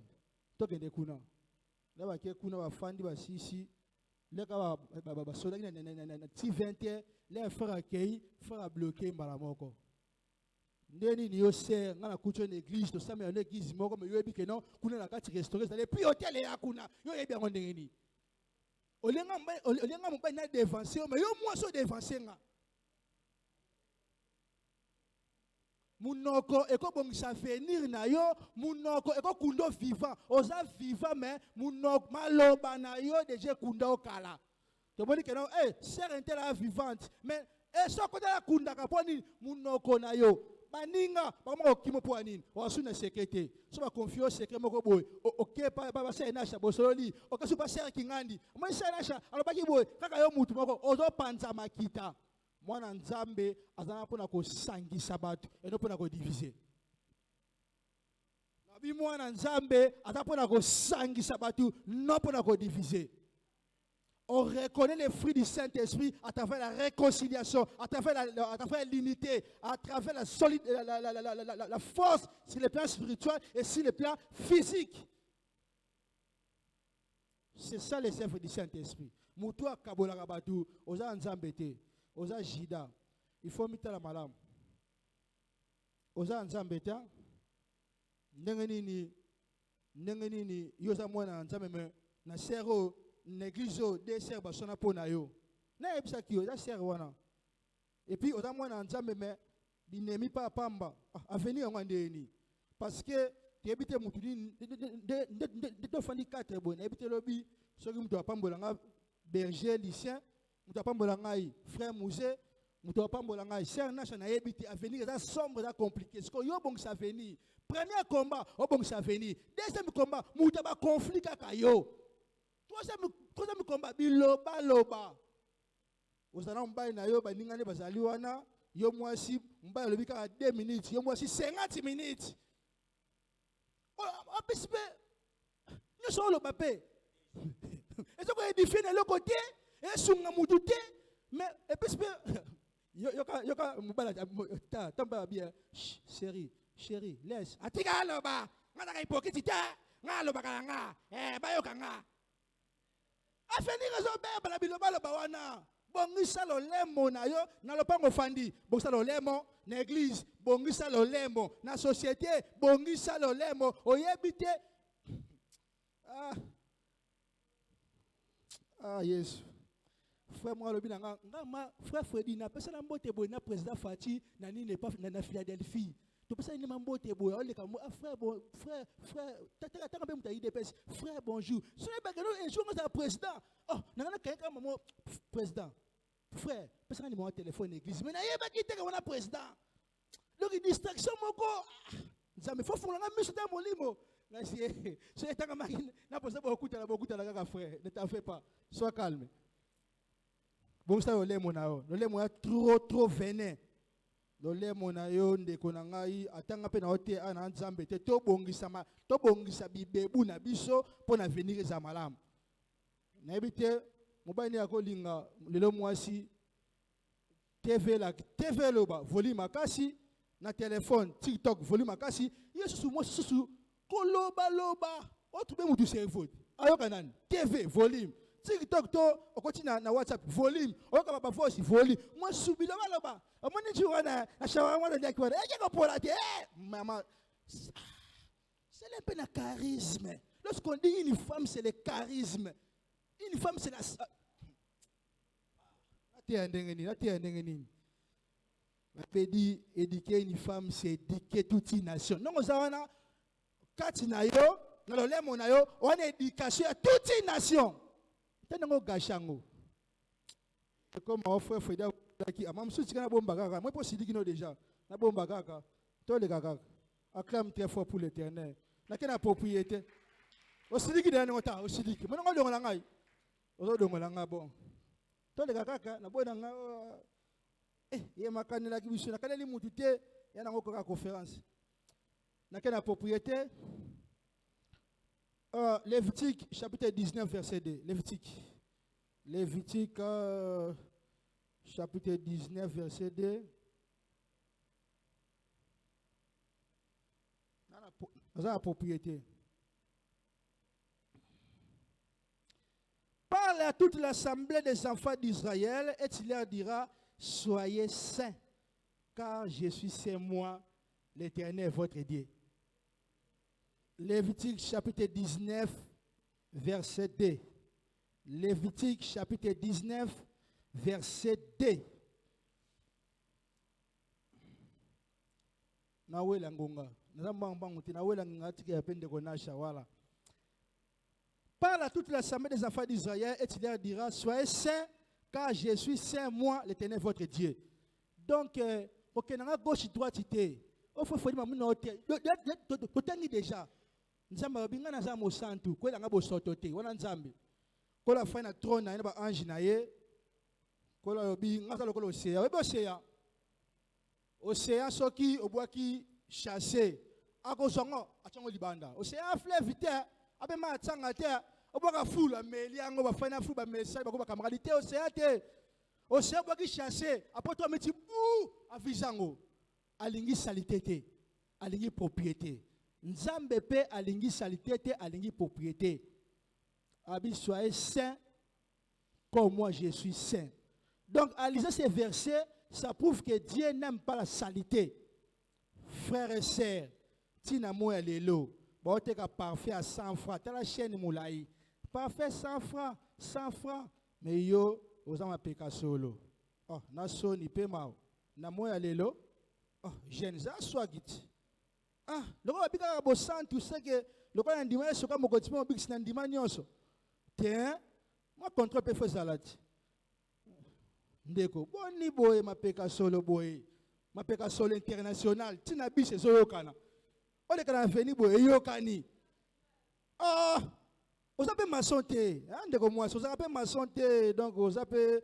to ke de kuna la ba ke kuna ba fandi ba sisi le ka ba soda na ti 20 les frère accueilli frère bloqué maramoko. Ndeni ni yo ser ngana kucho na église to same na église moko me yo ebike non kuna na kati restaurant et puis hôtel ya kuna yo yebi ngo ndengeni olenga mba na dévancer mais yo moi so dévancer nga Munoko eko bongisa venir na yo, munoko eko kundo vivant. Oza vivant mais munoko maloba na yo déjà kunda okala. Tu dis que non, sœur interne vivante, mais so côté la kunda kaponi munoko na yo. Baninga, bamo kimo po anin. O suna sekete. So ba confio secret moko boy. OK pa se na sha bosololi. O kasu pa sœur kingandi. Mo se na sha alobaki boy. Kaka yo mutu moko ozo panza makita. Mwana nzambe azana pona ko sangisa batu et non pona ko diviser. Nabi mwana nzambe azana pona ko sangisa batu non pona ko diviser. On reconnaît les fruits du Saint-Esprit à travers la réconciliation, à travers l'unité, à travers la force sur le plan spirituel et sur le plan physique. C'est ça les œuvres du Saint-Esprit. Moutoua kabola rabatu, oza nzambete. Oza jida, il faut mettre la malam. Oza nzambeta, ndengenini, yoza mwana nzambeme, na sero, neglizo, de ser basona po na yo. Na ebisa ki oza ser wana. Et puis oza mwana nzambeme, binemi pa pamba, avenir ngandeni. Parce que, tu habites moutuni, de fandi 4 bonnes, habite lobby, ceux qui m'ont pambolanga, berger, lycéen, mutu apambola ngai frère Mouzé mutu apambola ngai sœur Nasha na yebiti avenir est sombre et compliqué ce que yo bongisa avenir premier combat o bongisa avenir deuxième combat mutu ba conflit kaka yo troisième combat biloba loba ozana mbai na yo baningane bazali wana yo mwasi mbai lobi kaka 2 minutes yo mwasi 50 minutes apesipe nyoso loba pe est-ce que édifier de l'autre côté et sunga mutute mais et puis yoka mubala tamba bien chérie laisse atika loba ngata hypocrite ta ngaloba kanga bayoka nga afeni raison be bala biloba loba wana bongisa lolemo na yo na lopango fandi bongisa lolemo na église bongisa lolemo na société bongisa lolemo oyebite yes frère moi le binanga ngama frère Freddy na pesa na mbote boy na président Fati na nini pas na Philadelphie to pesa ni mbote boy ole ka frère bon frère tata be muta IDPS frère bonjour ce n'est pas que un jour on président oh na quelqu'un maman président frère pesa ni mon téléphone église mais na yeba ki te ka wana président donc distraction moko nzambe faut funganga miso ta molimo na c'est tanga makine na posa beaucoup la kaka frère ne t'en fais pas sois calme. Bon ça le monao trop venin le monayo ndeko na ngai atanga pe na ote ana nzambe te to bongisa bibebu na biso pona venir za malamu na ebite mobani akolinga lelo mwasi TV loba volume makasi na téléphone TikTok volume makasi yesu mo susu koloba loba otube mutu cerveau ayoka nani TV volume TikTok to okoti na WhatsApp volume oka papa voice volume moi subilo baloba amoni jiwana ashawa mwana ndaki wana eke pola te maman c'est un peu le charisme lorsqu'on dit une femme c'est le charisme une femme c'est la nati éduquer une femme c'est éduquer toute une nation non ozawana kati na yo na lolemo na yo on éducation à toute une nation. Tenengo gashango. Comme mon frère Freda qui a même soutenu na bomba kaka. Moi pour sidiki no déjà. Na bomba kaka. To le kaka. Acclame très fort pour l'Éternel. Na kena propriété. O sidiki na ngota, o sidiki. Mo ngo dongola ngai. O dongola nga bon. To le kaka na bona nga ye makani la kibiso na kaneli mutu te ya na ngoko ka conférence. Na kena propriété. Lévitique, chapitre 19, verset 2. Lévitique, chapitre 19, verset 2. Dans la propriété. Parle à toute l'assemblée des enfants d'Israël et tu leur diras, soyez saints, car je suis saint, moi, l'Éternel, votre Dieu. Lévitique chapitre 19, verset 2. Lévitique chapitre 19, verset 2. na wela ngonga na mbang na wela ngati ya pende konasha wala. Parle à toute l'assemblée des enfants d'Israël et tu leur diras, soyez saints, car je suis saint, moi, l'Éternel, votre Dieu. Donc, ok, na gauche droite ité. O faut dire mamu na ote. Totangi déjà. Nzamba binga na zamo santu, ko la ngabo sotote, wana nzambe. Ko la fa na trône na ba ange na ye. Ko la bi ngasa lokolo océan. Webe océan. Océan soki obwaki chasser. Ako zongo atango libanda. Océan fleuve vite. Abe ma tsanga te. Obwaka fula meli ango ba fa na fula ba message ba ko ba camaralité océan te. Océan obwaki chasser. Apoto meti bou avizango. Alingi salité, alingi propriété. Nzambe pe alingi salité, alingi propriété. Abi soyez saint comme moi je suis saint. Donc à lire ces versets, ça prouve que Dieu n'aime pas la salité. Frères et sœurs, tina moya lelo, ba oteka parfait à 100 francs, ta la chaîne moulaï. Parfait 100 francs, 100 francs. Mais yo, ozama peka solo. Oh, na soni pe mao. Na moya lelo. Oh, jeune, ça soit git. Ah, le roi bika bo santu c'est que le roi ndima soka mokoti mo bix na ndima nyonso. Tiens, moi contrôle pe faire salade. Ndeko, boni boy ma peka solo boy. Ma peka solo international, tina biche so yokana. O de kana veni boy yokani. Ah, on s'appelle ma santé. Ndeko moi, on s'appelle ma santé, donc on s'appelle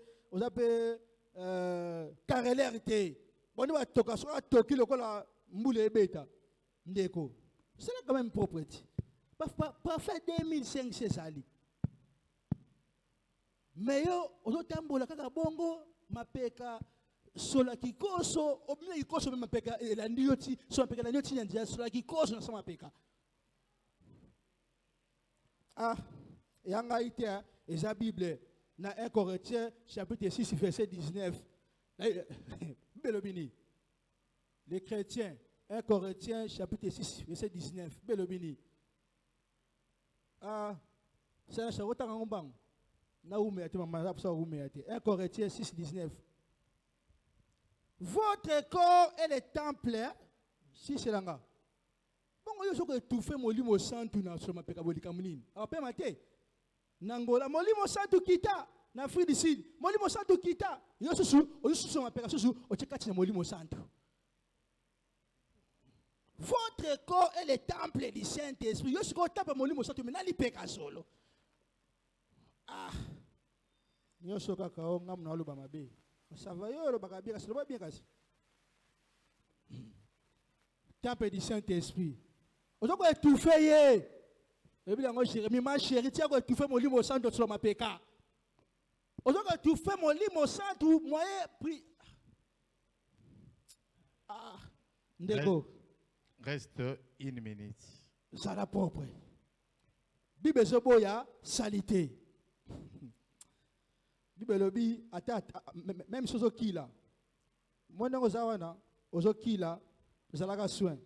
carrélarité. On va toka so toki lokola mbule beta ndeko c'est quand même propriété pas fait 2500 sali mais yo ozotambola kaka bongo mapeka sola kikoso obina kikoso même mapeka elandi yoti so mapeka na yoti ndia sola kikoso na so mapeka ah yanga ite eza bible na 1 Corinthiens chapitre 6 verset 19. Belobini. Les chrétiens, 1 Corinthiens chapitre 6, verset 19. Belobini. Ah, c'est un charotan en bang. Na ouméate, maman, ça ouméate. 1 Corinthiens 6, 19. Votre corps est le temple, si c'est là. Bon, je suis tout fait, mon limo santu na sur ma pekaboli kamunine. Après, maté. Nangola, mon limo santu kita. Na Afrique du Sud, molimo santo kita. Yo susu ma peka susu o chekati na molimo santo. Votre corps est le temple du Saint-Esprit. Yo suko tapa molimo santo mais nali peka solo. Ah. Yo soka ka o ngam na luba mabe. Ça va yo lo bakabira ça va bien kasi. Temple du Saint-Esprit. Ozo ko étouffer ye. Et bien ngo chéri, ma chérie, tu as ko étouffer molimo santo sur ma peka. Aujourd'hui, tu fais mon lit, mon sang, tout moyen pris. Ah, ndego. Reste une minute. Ça la propre. Bible soboya salité. Bible lobi ata même chose qui là. Moi non ozawana, ozoki là, zalaka soin.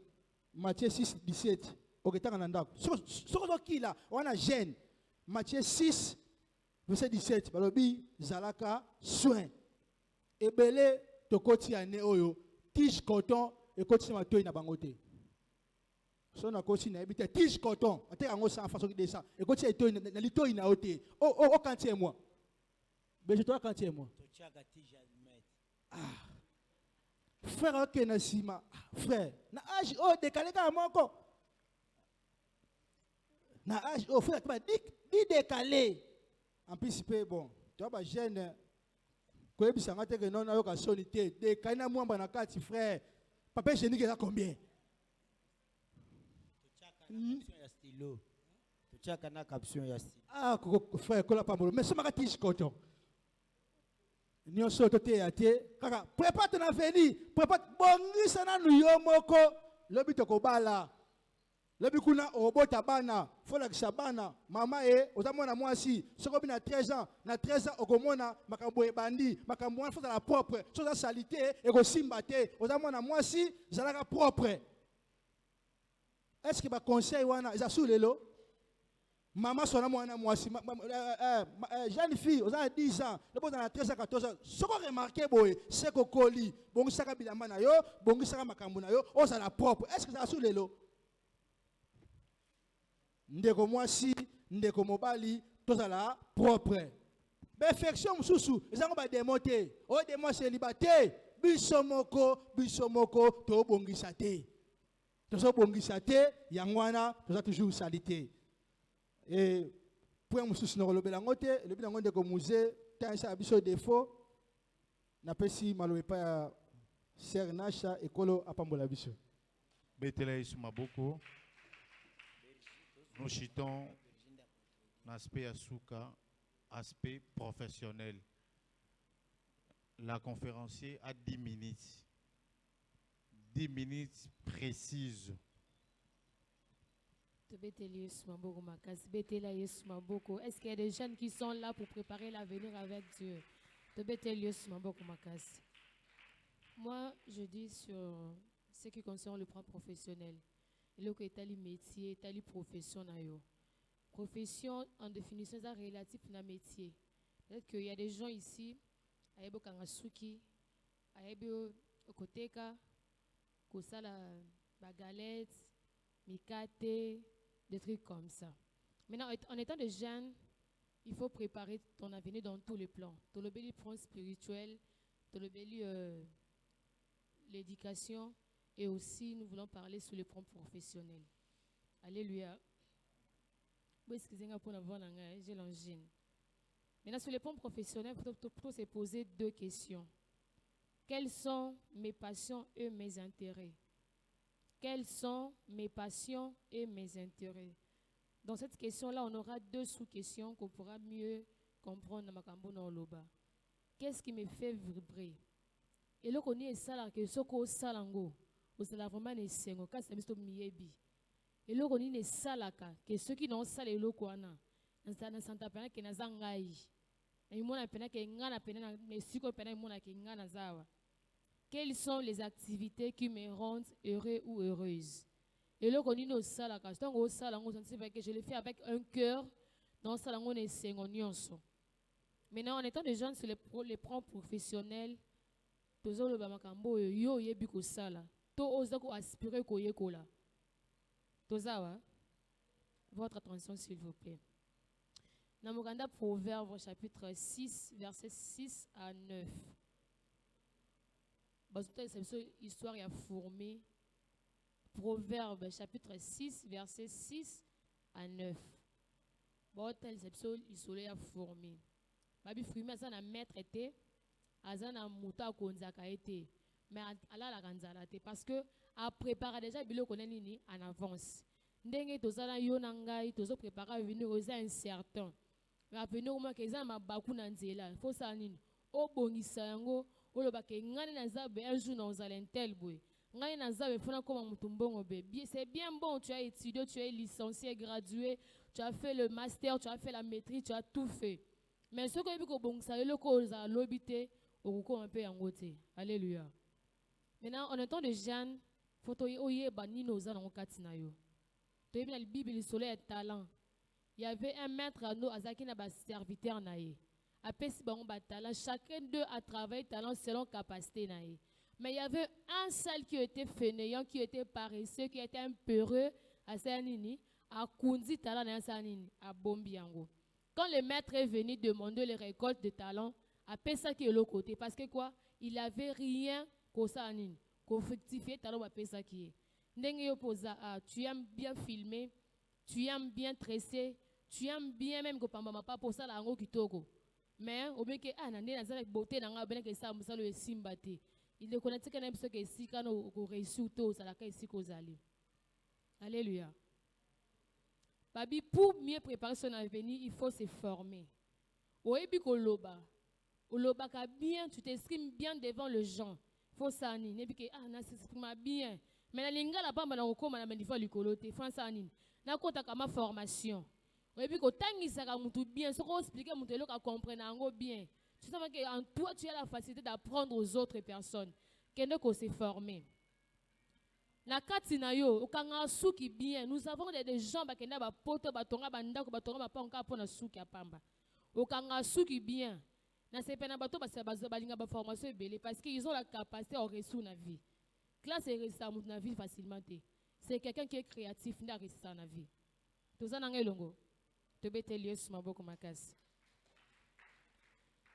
Matthieu 6 17. Oketanga na ndako. Soko qui là, on a gêne. Matthieu 6 verset 17, balobi zalaka soin. Ebele tokoti ane oyo, tige coton et koti ma toy na bangote. So na koti na ebite tige coton, ate ango sa façon qui descend. Et koti e toy na litoy na ote. Oh kantie moi. Beje toi kantie moi. Ah. Frère ok na sima, frère. Na âge oh décalé ka moko. Na âge oh frère tu dit décalé. En plus, bon, tu vois, jeune, quand tu as dit que non, tu as solité, des canaux moins na kati frère, papa génique là combien? Tu as une caption ya stylo. Ah, frère, kola pas mais ça m'a dit coton. Nous sommes tous à terre. Prépare ton avenir, prépare bongi sana nu yo moko, lobi to ko bala. Lobi kuna obota bana, fola kisabana, mama ozamona mwasi, soko bina 13 ans, na 13 ans okomona makambo ebandi, makambo wana fota la propre, soza salité eko simba te, ozamona mwasi zalaka propre. Est-ce que ba conseil wana za sous lelo? Maman sona mwana mwasi jeune fille aux 10 ans, le bon dans 13 à 14 ans, ce qu'on remarqué boy, c'est que coli, bon saka bilamba na yo, bon saka makambo na yo, on ça la propre. Est-ce que ça sous les lots? Ndeko mwasi, ndeko mobali, tout ça la propre. Perfection mususu, ils ont pas démonter. O démon célibataire, bisomoko to bongisa te. To bongisa te, yangwana, to toujours salité. Et pour un souci dans le belangote, le belangote de musée, tant ça a besoin de défaut, n'a pas si maloué pas ser nacha et colo à pambola biso. Betela Isumaboko. Nous chitons l'aspect asuka, aspect professionnel. La conférencière a 10 minutes. 10 minutes précises. Est-ce qu'il y a des jeunes qui sont là pour préparer l'avenir avec Dieu? Moi, je dis sur ce qui concerne le plan professionnel. Il y a des métiers, des professions. Profession, en définition, c'est relatif à un métier. Peut-être qu'il y a des gens ici, il y a des kangasuki, il y a des koteka, la galette, mikate, des trucs comme ça. Maintenant, en étant des jeunes, il faut préparer ton avenir dans tous les plans. Dans le plan spirituel, dans le l'éducation, et aussi nous voulons parler sur le plan professionnel. Alléluia. Excusez-moi pour l'avoir, j'ai l'engine. Maintenant, sur le plan professionnel, il faut se poser 2 questions. Quelles sont mes passions et mes intérêts? Quelles sont mes passions et mes intérêts? Dans cette question-là, on aura 2 sous-questions qu'on pourra mieux comprendre dans Makambo dans Loba. Qu'est-ce qui me fait vibrer? Et là, on est ça que ce qu'on salango, on se la vraiment les sengo, quand c'est misto miebi. Et là, on est ça que ceux qui n'ont ça les locaux na, na santa pena que na zangai. Et moi na pena que ngana pena mais si ko pena moi na que ngana zawa. Quelles sont les activités qui me rendent heureux ou heureuse? Et là, on est au salaka. Donc, au salango, je le fais avec un cœur. Dans le salango, on est sengonion. Maintenant, en étant des jeunes sur les plans professionnels, tous les bamakambo yo yebi ko sala. To oza ko aspirer ko yekola. Tozawa. Votre attention, s'il vous plaît. Dans Mokanda Proverbe, chapitre 6, versets 6 à 9. C'est histoire a formé. Proverbe chapitre 6 verset 6 à 9. Bon tel c'est il a formé. Babi fruit ça na maître été, azana muta konzaka été. Mais ala la ganzala té parce que a préparer déjà bilo koneni en avance. Ndenge tozala yo na ngai tozo préparer venir aux incertains. Mais avenir au moins que za mabaku na nzela. Faut ça nini? O bongisa yango oloba ke ngani na zabe un jour na ozalentel boy. C'est bien bon, tu as étudié, tu es licencié, gradué, tu as fait le master, tu as fait la maîtrise, tu as tout fait. Mais ce que tu as fait, alléluia. Maintenant, en étant de jeunes, il faut que la Bible, le soleil est talent. Il y avait un maître à nous, Azaki n'a pas serviteur. Chacun d'eux a travaillé talent selon capacité. Mais il y avait un seul qui était fainéant, qui était paresseux, qui était un peureux à Sanini, à Kundi Talent à Bombiango. Quand le maître est venu demander les récoltes de talent, à Pessa qui est l'autre côté, parce que quoi, il n'avait rien qu'au Sanini, qu'au fructifié talent à Pessa qui est. Tu aimes bien filmer, tu aimes bien tresser, tu aimes bien même que Pamba pas pour ça la qui toko. Mais au mieux que nandé dans cette beauté dans la bonne que ça le simbate. Il ne connaît pas ce que si quand on réussit tout ça la ici qu'aux allez. Alléluia. Babi pour mieux préparer son avenir, il faut se former. Oebi ko loba. Loba ka bien, tu t'exprimes bien devant le gens. Faut ça ni, nebi que na s'exprime bien. Mais la linga la bamba na okoma na mendifa likolote, faut ça ni. Na kota kama formation. Oebi ko tangisa ka mutu bien, ce qu'on expliquer mutu lo ka comprendre ngo bien. Tu sais qu'en toi, tu as la facilité d'apprendre aux autres personnes. Qu'est-ce que c'est formé? Na kati na yo okanga suki bien. Nous avons des gens bakenda ba poto batonga bandako batonga ba panka pona suki apamba. Okanga suki bien. Na sepena bato balinga ba formation belé parce qu'ils ont la capacité à réussir na vie. Classe est réussir na vie facilement. C'est quelqu'un qui est créatif n'a réussir na vie. Toza na ngelongo. Te betelier sur maboko makasi.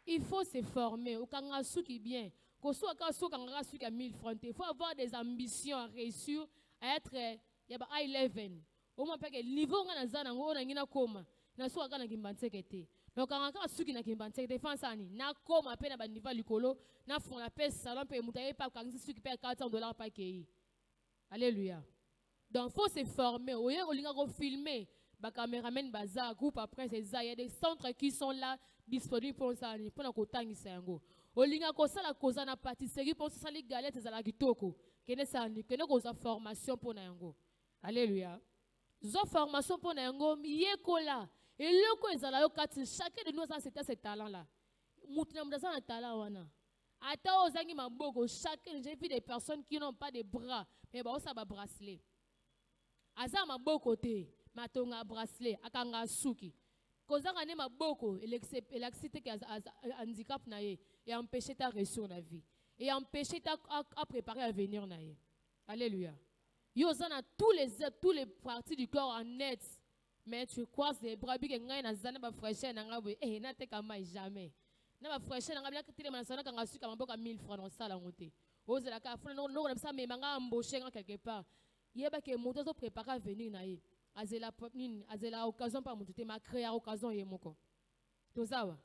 Il faut se former. Okanga suki bien. Il faut avoir des ambitions à réussir, à être high level. Au moins, le niveau on a koma. Na so akana kimbantekete. Donc quand on suki na kimbantekete défense ani. Na koma pe na ba niveau likolo, na fond la paix salon pe mutaye pa quand suki pe $400 pa kei. Alléluia. Donc faut se former. Oye olinga ko filmer. Ba caméraman bazar groupe après c'est ça, il y a des centres qui sont là disponibles pour ça pour na kotangisa yango. Olinga ko sala koza na pâtisserie pour ça les galettes za la kitoko. Kene ça ni kene ko za formation pour na yango. Alléluia. Zo formation pour na yango yekola. Et le ko ezala yo kati chacun de nous a ce talent là. Mutina mdaza na talent wana. Ata ozangi maboko chacun j'ai vu des personnes qui n'ont pas de bras mais ba osa ba bracelet. Aza maboko te. Matonga bracelet akanga suki kozanga ne maboko l'excité que handicap na ye et empêcher ta réussir na vie et empêcher ta à préparer à venir na ye. Alléluia. Yo zana tous les parties du corps en net mais tu croises les bras bi ngai na zana ba fraîcheur na ngabwe na te kama jamais na ba fraîcheur na ngabla kitile manasana kanga suka maboko 1000 francs dans sala ngote ozela ka funa no na ça mais manga embaucher quelque part yeba ke moto zo préparer à venir na ye. Azela occasion pas mututé ma créer occasion yemoko tozawa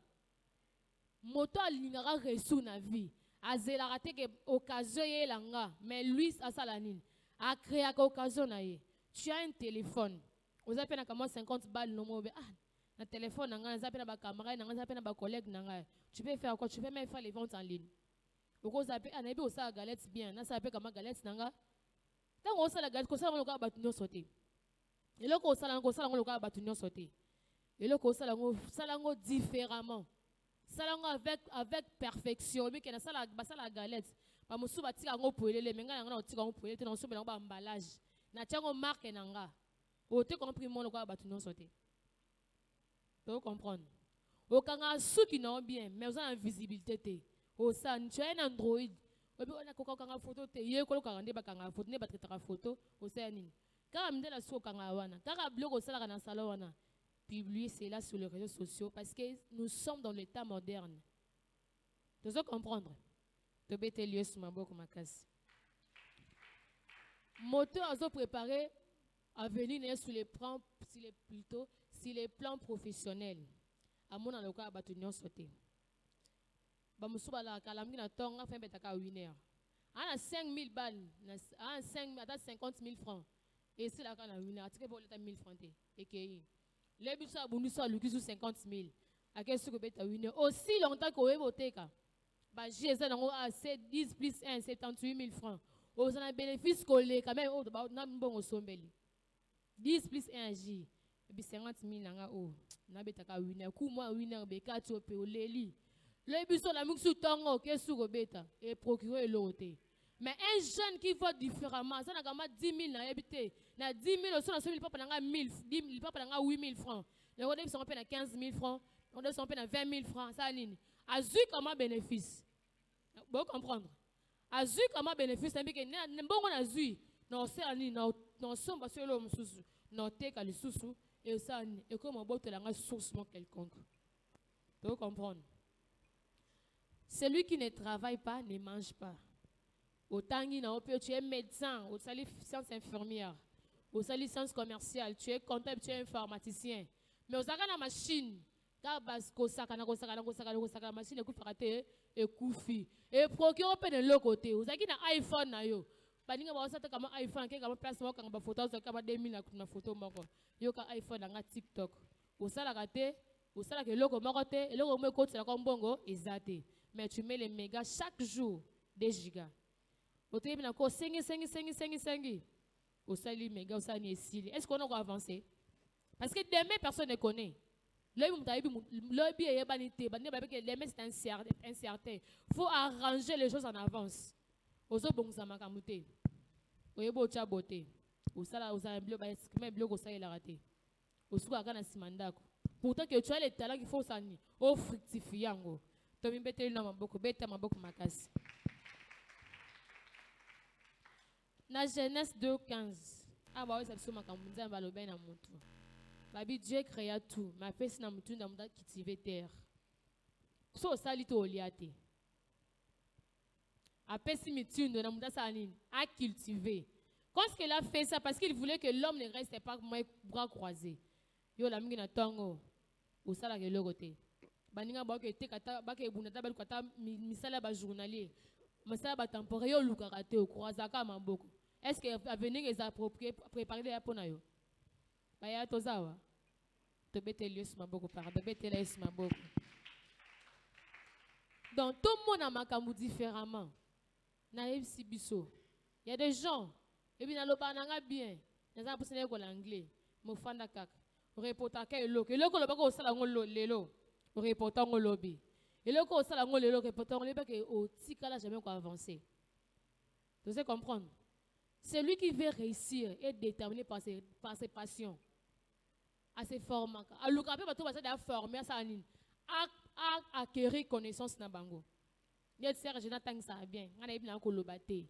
moto alingara resu na vie azela raté que occasion yelanga mais lui asala nini a créer occasion na ye. Tu as un téléphone vous appelez na comment 50 balles no mo na téléphone nanga na zapena ba camarade nanga zapena ba collègue nanga tu peux faire quoi, tu peux même faire les ventes en ligne oko zapé anabi osa galette bien na sapé comme galette nanga tant on sa la galette ko sa on ka batu no sauter. Et le ko sala ngo ka batu nyo sauter. Et le ko sala ngo différemment. Sala ngo avec perfection. Mais que na sala basala galette. Ba musu ba tika ngo poelele menga nga na tika ngo poelele na so ba emballage. Na tiango marque nanga. O te compris mon ko batu nyo sauter. Tu comprendre. O kanga suki na bien mais vous avez visibilité te. O sa tu as un Android. Obi ona ko kanga photo te ye ko kanga nde ba kanga photo ne ba traiter photo o sa nini. Car mdela so kanga wana car bloko sala na salon wana publier cela sur les réseaux sociaux parce que nous sommes dans l'état moderne. Tu dois comprendre. Tu dois être lié sur ma boque ma casse. Moteur a préparé à venir sur les plans professionnels. À mon aloka batunion sauté. Ba musuba la kalamgi na tonga fin betaka winner. Ana 5000 balles, ana 50 000 francs. Et c'est là qu'on a une article pour l'État 1000 francs. Et que les bus à bonus à l'outil sous 50 000. À quel ce que bête à une aussi longtemps qu'on est voté. Bah, j'ai ça dans c'est 10 plus 1, 78 000 francs. Aux en a bénéfice collé quand même. Oh, bah, n'a bon au sombeli. 10 plus 1 J. Et puis 50 000 nanga oh. N'a bête à une. Coup moi une béka tu peux leli. Les bus à la mousse sous tongo qu'est-ce que bête et procurer l'autre. Mais un jeune qui vote différemment, ça n'a qu'à 10 000 na habité. Na 10 000 aussi na 1000 papa na 1000, 10 papa na 8 000 francs. Les autres sont à 15 000 francs, les autres sont à 20 000 francs, ça nini. Azu comme bénéfice. Vous comprendre. Azu comme bénéfice, c'est que ne bon azu. Non c'est ani non sommes pas sur l'homme sous. Non te ka le sous et ça et comme on botte la source quelconque. Vous comprendre. Celui qui ne travaille pas ne mange pas. Autant tu es médecin, au sali sciences infirmières, au sali sciences commerciales, tu es comptable, tu es informaticien. Mais aux agana machine, car parce que ça la machine écoute raté et koufi. Et procure peu de l'autre côté. Aux agina iPhone na yo. Baninga ba osata kama iPhone ke kama place mo kanga ba photo so kama 2000 na photo moko. Yo ka iPhone na TikTok. Au sala raté, au sala ke loko moko te, loko mo ko tsela ko mbongo ezate. Mais tu mets les mégas chaque jour des gigas. Est-ce qu'on a avancé? Parce que demain, personne ne connaît. Demain, c'est incertain. Il faut arranger les choses en avance. oyebo cha beauté osala bilo ba exprimer bilo ko ça il a raté osuka kana simandako pourtant que tu as les talents qu'il faut sani o fructifier yango to mimbeteli na maboko beta maboko makasi na Genèse 2:15 aba oza biso makambo nzambe alobi na mutu babi Dieu créa tout mais apesi na mutu na mutu cultiver terre so osali to oliate apesi mitundo na mutu asala nini a cultiver. Quand est-ce qu'il a fait ça? Parce qu'il voulait que l'homme ne reste pas comme bras croisés. Yo la mingi na tongo osala ke logote baninga ba ke tekata ba ke bunata ba kata misala ba journalier misala ba temporaire yo lukaka te okroisa ka maboko. Est-ce que avenir est approprié préparer ya pona yo ba ya tozawa to beteli yesu maboko pardon beteli yesu maboko. Donc tout le monde a makambu différemment na yebisi biso. Il y a des gens et bien na nanga bien na pour sénégal ko l'anglais mo fanda kaka reporter ka eloko lobako osala ngolo lelo reporter ngolobi eloko osala ngolo lelo reporter ngolobi que o tikala jamais ko avancer. Tu sais comprendre? Celui qui veut réussir est déterminé par ses passions, à ses formes. À l'occasion de tout ça de former ça à acquérir connaissance na bango. Ni sœur Génie tant ça bien. On a eu bien ko lobate.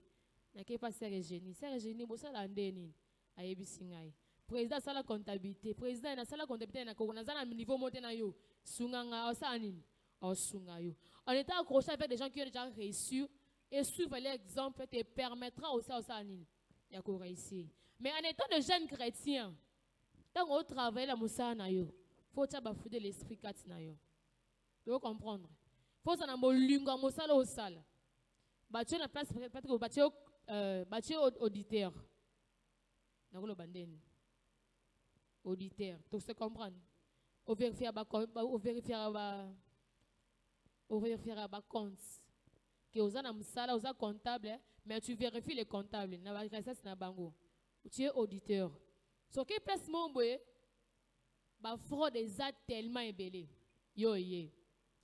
Na ke pas sœur Génie. Sœur Génie bo ça landeni. Ayebi singai. Président sala comptabilité. Président na sala comptabilité na ko na za na niveau monté na yo. Sunganga osani. Osunga yo. On est accroché avec des gens qui ont déjà réussi et suivre l'exemple te permettra aussi osani. Ya ko réussir. Mais en étant de jeunes chrétiens, tant on travaille la moussa na yo, faut ta bafouder l'esprit kat na yo. Vous comprendre? Faut ça na molinga moussa la osala. Bâtir na place peut-être bâtir auditeur. Na ko bandeni. Auditeur. Tu sais comprendre? On vérifier ba compte. Que aux ana moussa aux comptable, mais tu vérifies les comptables. Na ba recette na bango. Tu es auditeur. Ce qui place mon boy, ba fraude des actes tellement ébélé. Yo yé.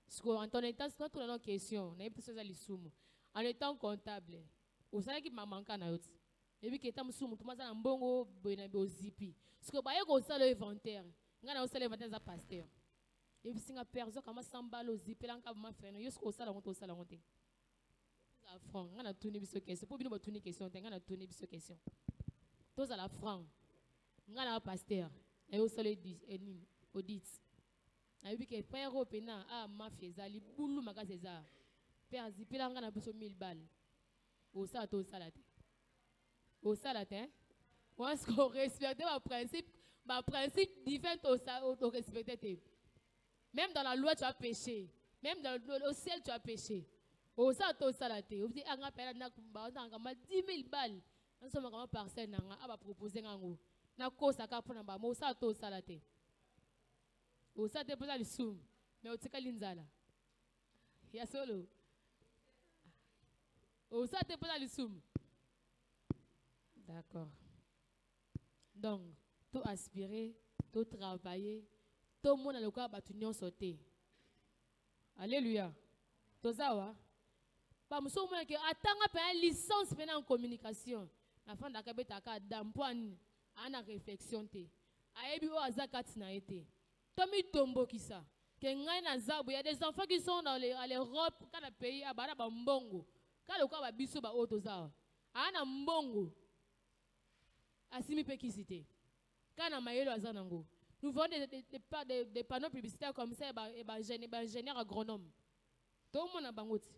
Parce qu'en ton état, c'est pas toute la question. Na plus ça les soum. En étant comptable, vous savez qui m'a manqué na yoti. Et puis que tam soum, tout ça na mbongo boy na be zipi. Parce que ba yeko ça le inventaire. Nga na ça le inventaire za pasteur. Et puis singa perso kama sambalo zipi lanka ma frère. Yo ce ça la honte ça la honte. Ça franc. Nga na tourner biso question. Pour bino ba tourner question, nga na tourner biso question. Tous à la franc. Nga na pasteur et au soleil audit na bi ke père opena a mafia zali bulu maka césar père zipila nga na biso 1000 balles au ça to salate au salate once qu'on respecte ma principe divin to respecter même dans la loi tu as péché même dans au ciel tu as péché au ça to salate au dit anga père na ba nga 10 000 balles on so ma parcelle na nga aba proposer ngango na kosa ka pona ba mo sa to salate o sa te posa le sum mais o tika linzala ya solo o sa te posa le sum d'accord. Donc tout aspirer tout travailler tout monde le quoi batu nyon sauter alléluia tozawa pa muso mo ke atanga pa licence pena en communication na fin d'akabeta ka dampoani ana réflexion te ayebi o azakati na été tomi tombo kisa ke ngai na zabu il y a des enfants qui sont dans l'Europe quand le pays abana ba mbongo quand le quoi ba biso ba auto za ana mbongo asimi pe kisite kana mayelo azanango nous vendons des panneaux publicitaires comme ça et ba ingénieur agronome tout monde na bangoti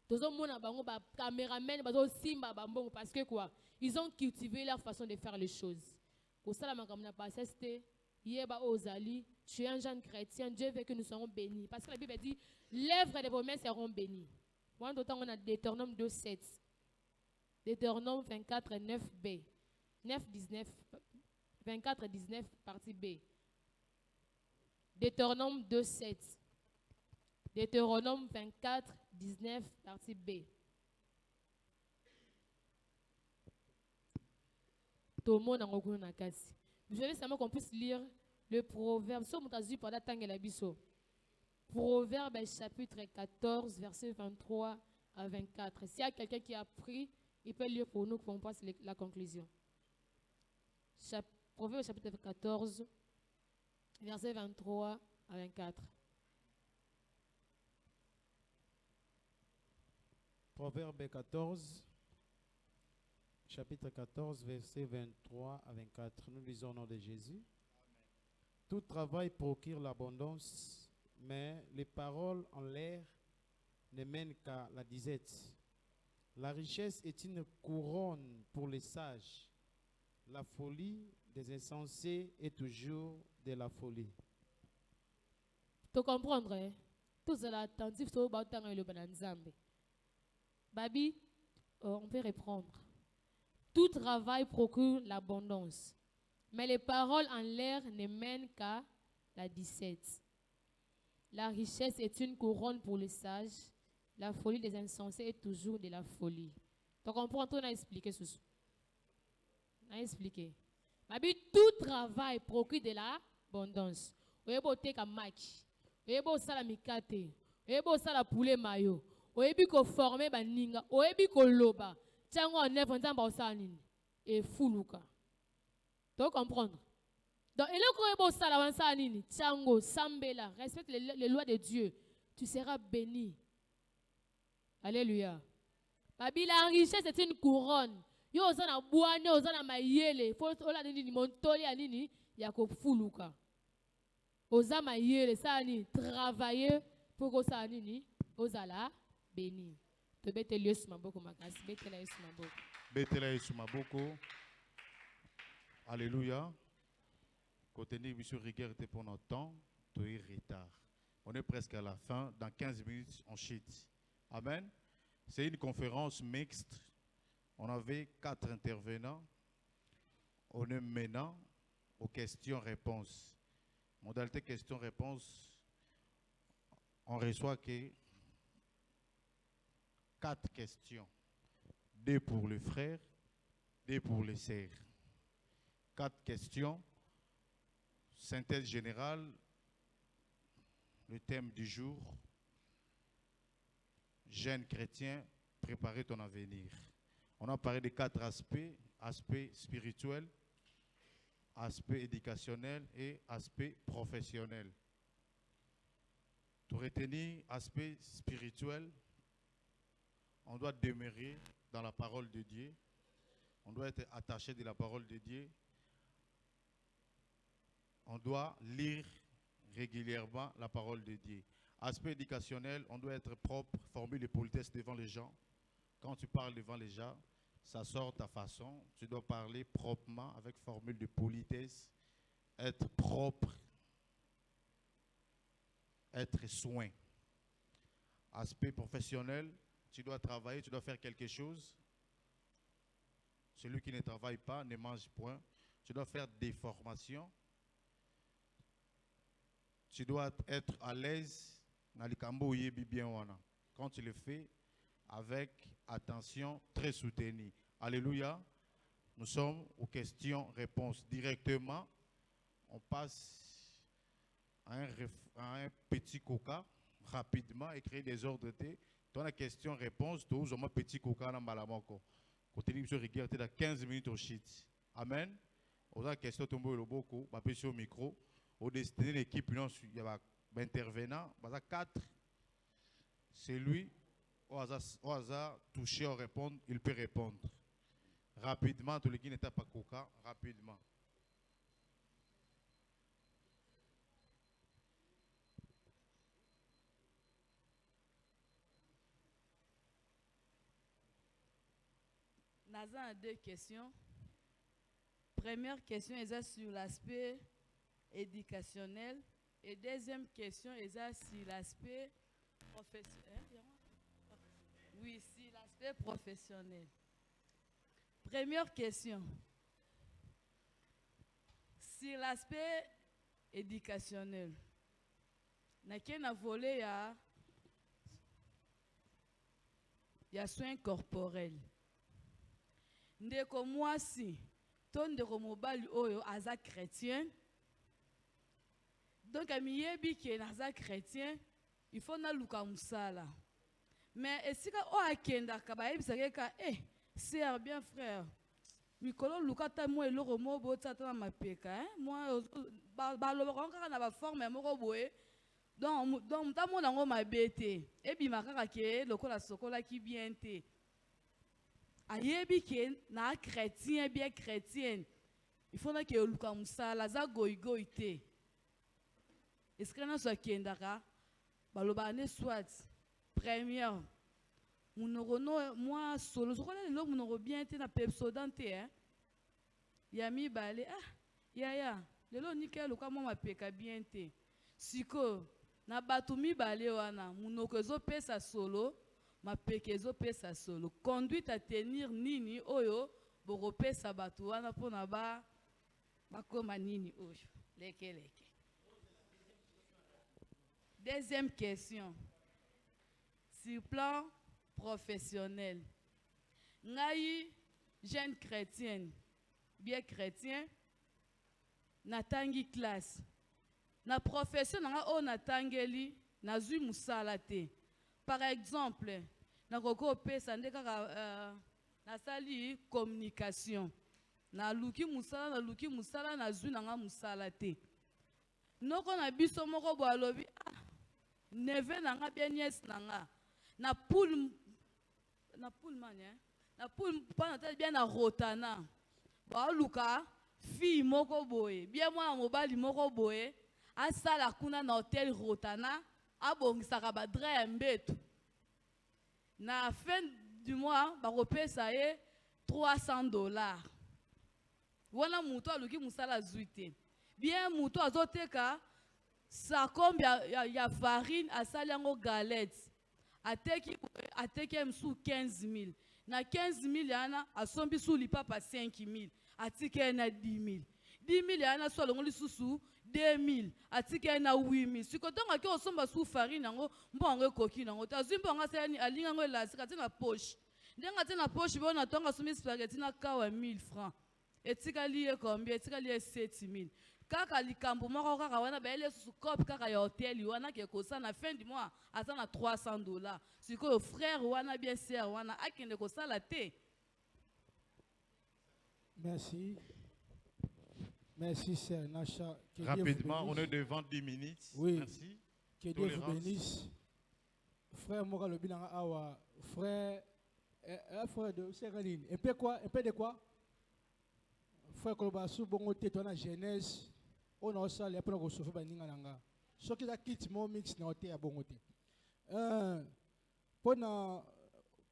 tozo mona bango ba caméraman bazo simba ba mbongo parce que quoi ils ont cultivé leur façon de faire les choses. Pour ça, la passé, tu es un jeune chrétien, Dieu veut que nous soyons bénis. Parce que la Bible dit, l'œuvre des promesses seront bénies. Moi, d'autant on a Deutéronome 2:7. Deutéronome 24, 9b. 9, 19, 24, 19, partie B. Deutéronome 2:7. Deutéronome 24, 19, partie B. Tout le monde a kasi. Je veux seulement qu'on puisse lire le proverbe. Proverbe chapitre 14, verset 23 à 24. S'il y a quelqu'un qui a pris, il peut lire pour nous qu'on passe la conclusion. Proverbe chapitre 14, versets 23 à 24. Proverbe 14, chapitre 14, versets 23 à 24. Nous lisons au nom de Jésus. Tout travail procure l'abondance, mais les paroles en l'air ne mènent qu'à la disette. La richesse est une couronne pour les sages. La folie des insensés est toujours de la folie. Tu comprends, hein? Tout cela attentif sur le bananzambe. Babi, on peut reprendre. Tout travail procure l'abondance, mais les paroles en l'air ne mènent qu'à la disette. La richesse est une couronne pour les sages. La folie des insensés est toujours de la folie. Tu comprends? On a expliqué ce soir. On a expliqué. Babi, tout travail procure de l'abondance. Oyebo teka match. Oyebo sala mikate. Oyebo sala poulet mayo. Oyebi ko former baninga. Oyebi ko loba. Tiango en œuvre nzamba osala nini. Et fuluka. Tu comprends? Donc, et là, quand oyebo sala wansala nini. Tiango, sambela. Respecte les lois de Dieu. Tu seras béni. Alléluia. Babi, la richesse est une couronne. Yo osana boane, osana mayele. Faut ola nini montoli ya nini ya ko fuluka. Oza mayele ça ni travailler pour que ça nini ozala béni. To bete lieu sur maboko makasi, bete la sur maboko. Bete la sur maboko. Alléluia. Côté ni monsieur rigueur était pour notre temps, tu es retard. On est presque à la fin, dans 15 minutes on shit. Amen. C'est une conférence mixte. On avait 4 intervenants. On est maintenant aux questions-réponses. Modalité questions-réponses, on reçoit que 4 questions. 2 pour les frères, 2 pour les sœurs. 4 questions. Synthèse générale. Le thème du jour. Jeune chrétien, préparer ton avenir. On a parlé de 4 aspects. Aspect spirituel, aspect éducationnel et aspect professionnel. Pour retenir aspect spirituel, on doit demeurer dans la parole de Dieu. On doit être attaché de la parole de Dieu. On doit lire régulièrement la parole de Dieu. Aspect éducationnel, on doit être propre, former les politesses devant les gens. Quand tu parles devant les gens, ça sort ta façon. Tu dois parler proprement avec formule de politesse, être propre, être soin. Aspect professionnel, tu dois travailler, tu dois faire quelque chose. Celui qui ne travaille pas ne mange point. Tu dois faire des formations. Tu dois être à l'aise. Quand tu le fais, avec attention, très soutenue. Alléluia. Nous sommes aux questions-réponses directement. On passe à un petit coca rapidement et créer des ordres de thé. Dans la question-réponse, tu as un petit coca dans Malamoko. Côté de rigueur, tu as 15 minutes au shit. Amen. Aux la question, tu as au micro. Au destiné de l'équipe, il y a un intervenant. Il y a 4. C'est lui. Au hasard, toucher ou répondre, il peut répondre. Rapidement, tout le qui n'était pas coca, rapidement. Nazan a 2 questions. Première question est sur l'aspect éducationnel et deuxième question est sur l'aspect professionnel. Oui, sur l'aspect professionnel. Première question. Sur l'aspect éducationnel. Na volé ya soins corporels. Ndeko mwasi, ton ndeko mobali oyo aza chrétien. Donc a miyebi ke naza chrétien, il faut na luka musala. Mais esika o akenda ka bayebisaka ka Sœur, bien frère. Mikolo lukata mo eloko mo botata na mapeka hein. Moi balobaka kaka na ba forme moko boye. Donc ta mo nango mabete. Ebima kaka ke lokola sokola ki bien te. Ayebi ke na chrétien bien chrétienne. Il faut que luka musala za goigo te. Est-ce que na so kendaka baloba ne soit première moi solo je crois que mon bien été na pepsodante hein yami balé ya lelo nickel kwa moi mapeka bien te siko na batumi balé wana munoko ezopesa solo mapeka ezopesa solo conduite à tenir nini oyo bokopesa bato wana pona bakoma nini oyo leke. Deuxième question sur plan professionnel. Ngai jeune chrétienne, bien chrétien, natangi classe. Na profession nga o natangeli nazui musala te. Par exemple, na koko pesa ndeka nasali communication. Na luki musala nazui nga musala te. Noko na biso moko bo alobi neve nanga bien nièce nanga na poule mania na poule pas na bien na rotana ba luka fille moko boye bien moi mobali moko boye asala kuna na hôtel rotana abongisaka ba dre mbetu na fin du mois ba kopesa ye $300 wana muto aluki musala zuite bien muto azoteka sakombe ya farine asali yango galette ateki msu 15 000 na 15 000 yana asombi su lipapa 5 000 atike na 10 000 yana so longo lisusu 2 000 atike na 8 000 sikotonga ke osomba su farine yango mbongo ekoki nango tazwi mbongo asali alinga ngo elasika tina poche ndenga tina poche bona tonga sumi spaghetti na kawa 1000 francs etikali ye combien etikali ye 7 000 kaka likambo moko kaka wana baele susu kope kaka ya hotel wana ke kosa na fin du mois asa na $300 sikoyo frère wana bien sœur wana akende kosala te. Merci sœur Nacha. Rapidement, on est devant 10 minutes. Oui. Merci. Que Dieu vous bénisse. Frère Moka Lobinanga Awa, frère de Séraline. Un peu quoi? Un peu de quoi? Frère Kolobasu, bon, tu es dans la Genèse. On a aussi les preuves sur le Ninganga. Ce qui est quitte mon mix n'a été à bon côté. Pendant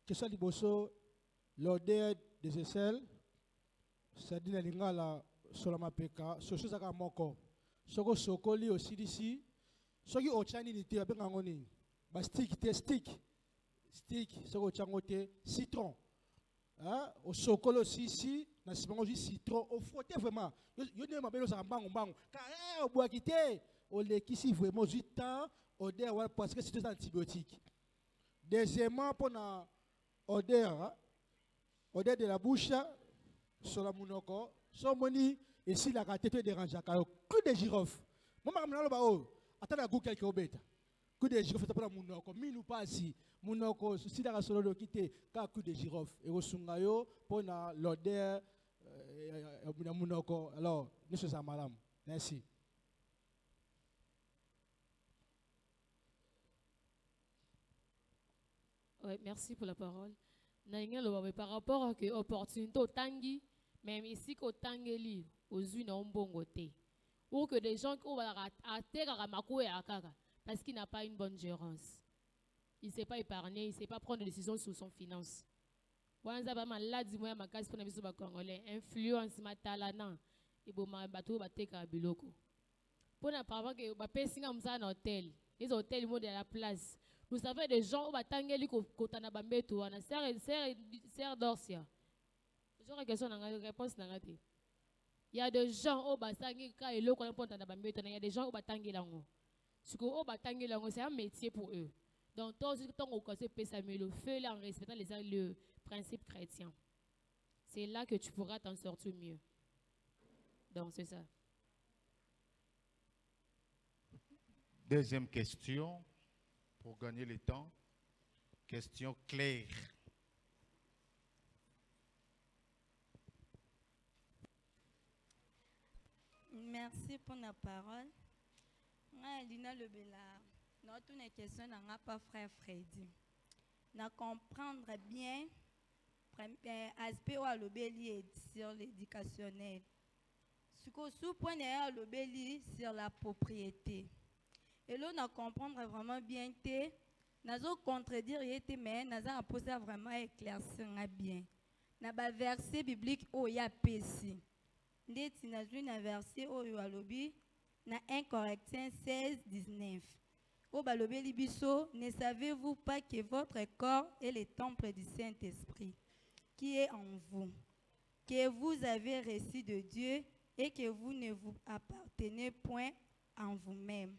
que ça dit bosso, l'odeur des aisselles, ça dit la solama peka, ce chose à moko. Ce que sokoli aussi d'ici, ce qui au chani n'était pas ngoni. Ba stick, ce que changote citron. Hein, au sokolo aussi na sibango ji citron au frotter vraiment yo ne mabelo sa mbango car au bois quité au lekisi vraiment du temps odeur parce que c'est des antibiotiques. Deuxièmement pour na odeur de la bouche sur la munoko so moni et si la tête dérange ka coup de girofle mama mna lo ba o atana goût quelque obeta coup de girofle pour la munoko minu pasi munoko si la solo do kité ka coup de girofle et au sungayo pour na l'odeur munoko. Alors nous sommes madame. Merci. Ouais, merci pour la parole. Par rapport à l'opportunité au tangi, même ici qu'au tangeli, aux unes en bon côté, ou que des gens qui ont à terre à Mako et à Kaka, parce qu'il n'a pas une bonne gérance. Il ne sait pas épargner, il ne sait pas prendre des décisions sur son finance. Wanza ba maladi moya makasi pona biso ba congolais influence matalana et bo ma bato ba teka biloko pona par que ba pesinga msa na hôtel les hôtels mo de la place vous savez des gens ba tangeli ko kotana ba mbeto wana sœur Dorcia j'aurais question na réponse na ngati il y a des gens au ba sangi ka eloko na ponta na ba mbeto il y a des gens au ba tangela ngo siko au ba tangela ngo c'est un métier pour eux donc tant au conseil pesa mais le feu là en respectant les principe chrétien. C'est là que tu pourras t'en sortir mieux. Donc, c'est ça. Deuxième question, pour gagner le temps. Question claire. Merci pour la parole. Lina Lebela, notre question n'a pas frère Freddy. Na comprendre bien aspect où l'obéli sur l'éducationnel. Ce que sous point est l'obéli sur la propriété. Et là, on comprendre vraiment bien que nous contredire mais nous avons posé vraiment éclaircir bien. Na ba verset biblique où il y a péché. Ndeti na un verset où il y a l'obéli na 1 Corinthiens 16, 19. Au balobe libiso, ne savez-vous pas que votre corps est le temple du Saint-Esprit qui est en vous, que vous avez reçu de Dieu et que vous ne vous appartenez point en vous-même.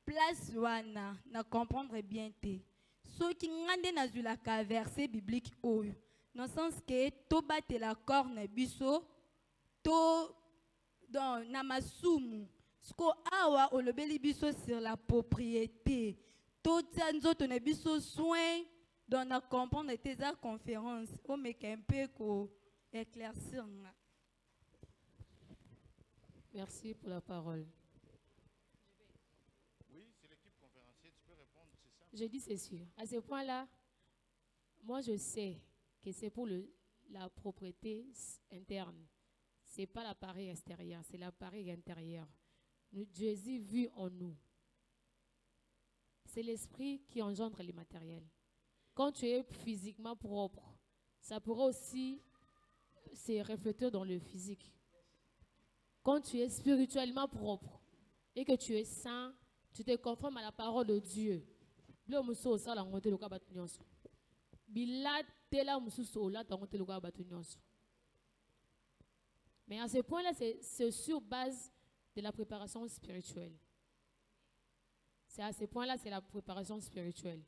Place wana na comprendre bien te. Ce qui ngande na zulaka verset biblique oyo. Dans le sens que to bate la corne biso to dans namasumu. Ce qu'on a olobeli biso sur la propriété. Tout ça nous autres biso soin dans la comprendre tes conférences. On met un peu qu'on éclaircir. Merci pour la parole. Oui, c'est l'équipe conférencière, tu peux répondre, c'est ça. Je dis c'est sûr. À ce point-là, moi je sais que c'est pour la propriété interne. Ce n'est pas l'appareil extérieur, c'est l'appareil intérieur. Jésus vu en nous. C'est l'esprit qui engendre les matériels. Quand tu es physiquement propre, ça pourra aussi se refléter dans le physique. Quand tu es spirituellement propre et que tu es saint, tu te conformes à la parole de Dieu. Mais à ce point-là, c'est sur base de la préparation spirituelle. C'est à ce point-là, c'est la préparation spirituelle.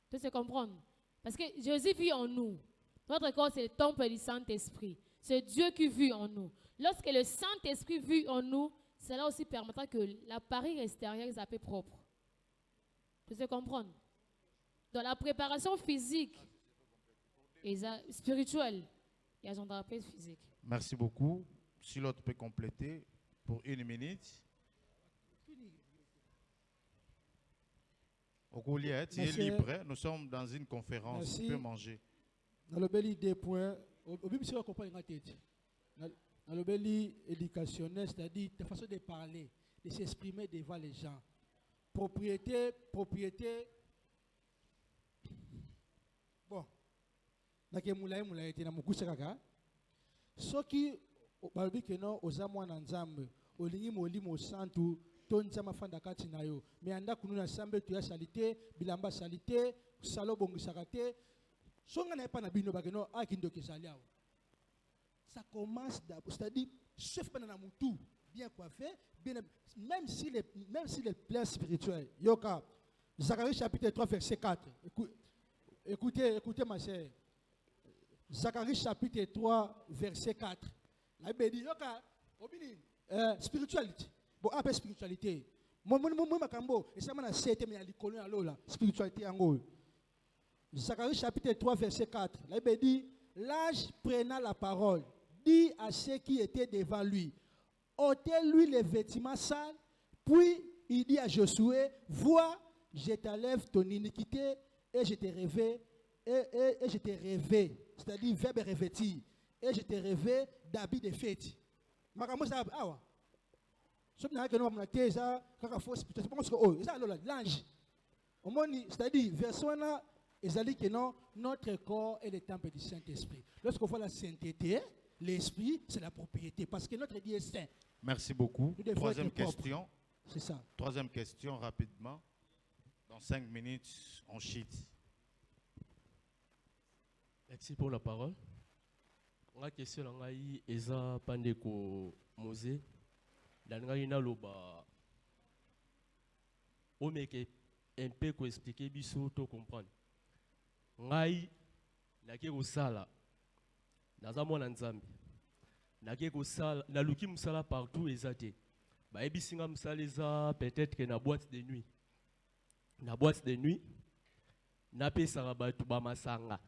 Tu sais comprendre? Parce que Jésus vit en nous. Notre corps, c'est le temple du Saint-Esprit. C'est Dieu qui vit en nous. Lorsque le Saint-Esprit vit en nous, cela aussi permettra que l'appareil extérieur soit peu propre. Tu sais comprendre? Dans la préparation physique et spirituelle, il y a un paix physique. Merci beaucoup. Si l'autre peut compléter pour 1 minute. Okouliet, tu es libre. Nous sommes dans une conférence. Merci. Tu peux manger. Dans le beli des points, au but de comprendre la tête. Dans le beli éducationnel, c'est-à-dire ta façon de parler, de s'exprimer devant les gens. Propriété. Bon. Nake moulaye te na mukusa kaka. Soki balobi ke non oza mwana nzambe, olingi molimo santu tonza mafanda kati na yo. Me anda kunu na sambe tu ya salite, bilamba salite, salo bongisaka te. Songa na pas na bino bakeno akindo kesali awo. Ça commence d'abord, c'est-à-dire chef pendant mutu, bien coiffé, bien même si les plans spirituels. Yoka Zacharie chapitre 3 verset 4. Écoutez ma chère. Zacharie chapitre 3 verset 4. La Bible dit yoka obini spiritualité. Bon après spiritualité. Moi makambo et ça m'a cité mais alikolo ya lola spiritualité yango. Zacharie chapitre 3 verset 4. La Bible dit l'âge prenant la parole dit à ceux qui étaient devant lui, ôtez-lui les vêtements sales, puis il dit à Josué, vois, je t'enlève ton iniquité et je te rêvé, et je te rêvé, c'est-à-dire verbe revêtir, et je te rêvé d'habits de fête. Makambo ça awa. Somme na que nous avons été ça, kaka force, je pense que oh, ça l'ange. Au moins, c'est-à-dire verset là, ils que non, notre corps est le temple du Saint-Esprit. Lorsqu'on voit la sainteté, l'esprit, c'est la propriété. Parce que notre Dieu est saint. Merci beaucoup. Troisième question. C'est ça. Troisième question, rapidement. Dans 5 minutes, on cheat. Merci pour la parole. La question est Eza Pandeko Mosé. Dans loba on meke un peu ko expliquer biso to comprendre. Ngai nake ko sala naza mwana nzambe nake ko sala na luki musala partout ezate ba ebisinga musala eza peut-être que na boîte de nuit na pesa batu ba masanga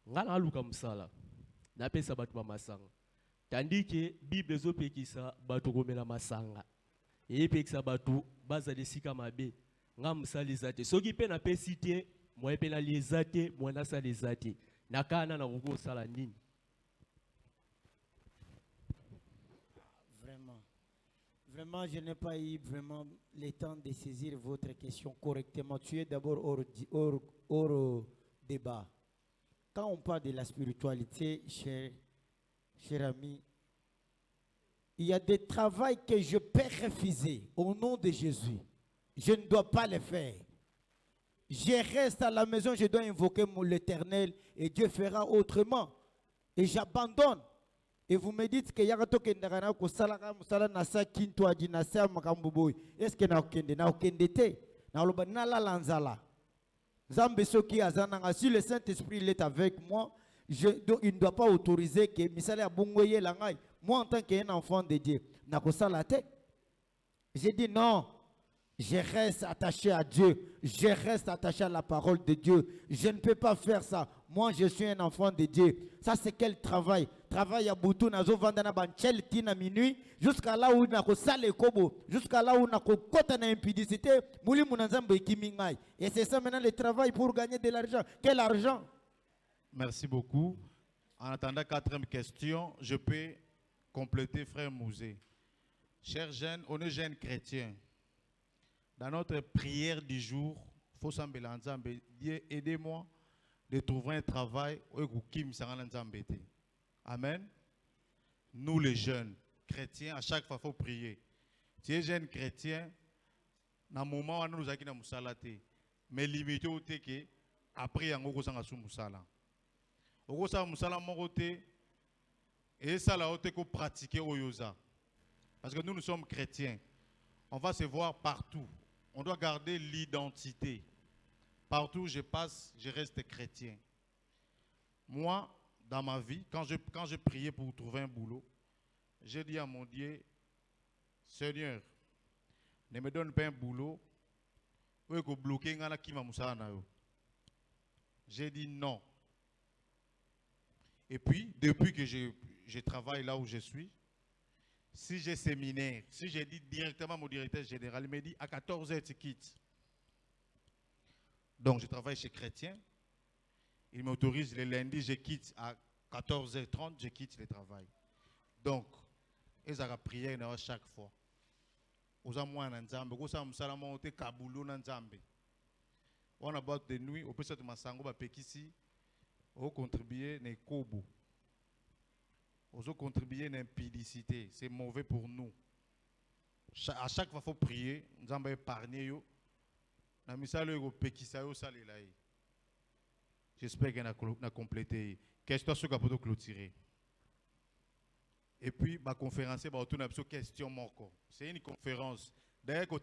nga na luka musala na pesa batu ba masanga Tandis que Bible ezopekisa bato komela masanga. Eyepekisa bato bazali sika mabe. Nga mosala te. Soki pe na pesi te, moi pe na lieza te, moi nasala te. Nakana na kokosala nini? Vraiment, je n'ai pas eu vraiment le temps de saisir votre question correctement. Tu es d'abord hors débat. Quand on parle de la spiritualité, cher ami, il y a des travaux que je peux refuser au nom de Jésus. Je ne dois pas le faire. Je reste à la maison, je dois invoquer l'Éternel et Dieu fera autrement. Et j'abandonne. Et vous me dites que yagato kendara ko salaka musala nasa kinto aji nasa makambuboy. Est-ce que na okende te? Na loba na la lanzala. Zambe soki azana si le Saint-Esprit est avec moi, il ne doit pas autoriser que misala abungoye langai. Moi en tant qu'un enfant de Dieu, na ko salate. J'ai dit non. Je reste attaché à Dieu. Je reste attaché à la parole de Dieu. Je ne peux pas faire ça. Moi, je suis un enfant de Dieu. Ça, c'est quel travail? Travail à Boutou, Nazo Vandana Banchel, Tina minuit, jusqu'à là où on a sale kobo, jusqu'à là où on a kota na impudicité, Mouli Mounazambe Kimingai. Et c'est ça maintenant le travail pour gagner de l'argent. Quel argent? Merci beaucoup. En attendant, quatrième question, je peux compléter, frère Mouzé. Chers jeunes, on est jeunes chrétiens. Dans notre prière du jour, il faut s'embêler. Dieu, aidez-moi de trouver un travail. Amen. Nous les jeunes chrétiens, à chaque fois, il faut prier. Si tu es jeune chrétien, dans le moment où nous avons fait mais limité au que après, il y a un musala. Au musala, et ça, là, on pratiquer au yosa. Parce que nous sommes chrétiens. On va se voir partout. On doit garder l'identité. Partout où je passe, je reste chrétien. Moi, dans ma vie, quand je priais pour trouver un boulot, j'ai dit à mon Dieu, Seigneur, ne me donne pas un boulot, j'ai dit non. Et puis, depuis que je travaille là où je suis, si j'ai séminaire, si j'ai dit directement à mon directeur général, il me dit à 14h tu quittes. Donc je travaille chez Chrétien. Il m'autorise le lundi, je quitte à 14h30, je quitte le travail. Donc, ils ont prié chaque fois. Aux amours en Nzambe, aux amours en Kaboulou en Nzambe. On a boîte de nuit, au plus de Massango, au Pekisi, au contribuer ne Kobo. Aux autres contribuer à l'impudicité. C'est mauvais pour nous. À chaque fois, il faut prier. Nous avons épargné. J'espère qu'elle a complété. Question sur la clôturer. Et puis, ma conférence, c'est une question. C'est une conférence. D'ailleurs, quand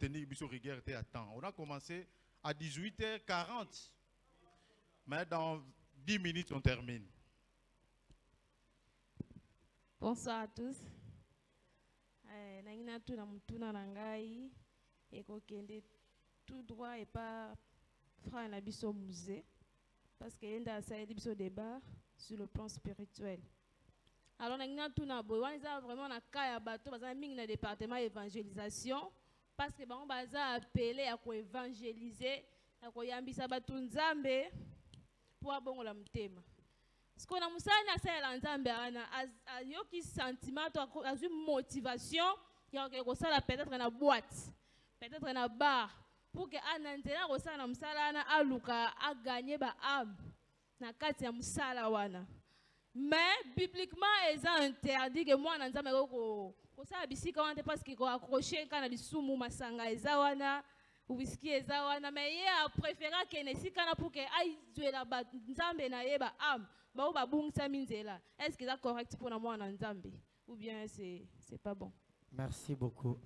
on a commencé à 18h40. Mais dans 10 minutes, on termine. Bonsoir à tous. Nangina tout na mutuna nangai et kokende tout droit et pas frère na biso musée parce que yenda ça biso débat sur le plan spirituel. Alors nangina tout na boy on est vraiment na kaya bato baza mingi na département évangélisation parce que bango baza appelé à ko évangéliser à ko yambisa bato nzambe pour abongola mutema. Ce qu'on a musana c'est l'ensemble a yoki sentiment a une motivation il y a peut-être dans la boîte peut-être dans la bar pour que anantena ko sana musala na aluka a gagner ba âme na kati ya musala wana mais bibliquement ils ont interdit que moi nzambe ko ça bisika wana parce que ko accrocher kana lisumu masanga ezawana whisky ezawana mais il a préféré que ne sikana pour que aille la nzambe na yeba âme. Est-ce que c'est correct pour moi en Zambie ou bien c'est pas bon? Merci beaucoup.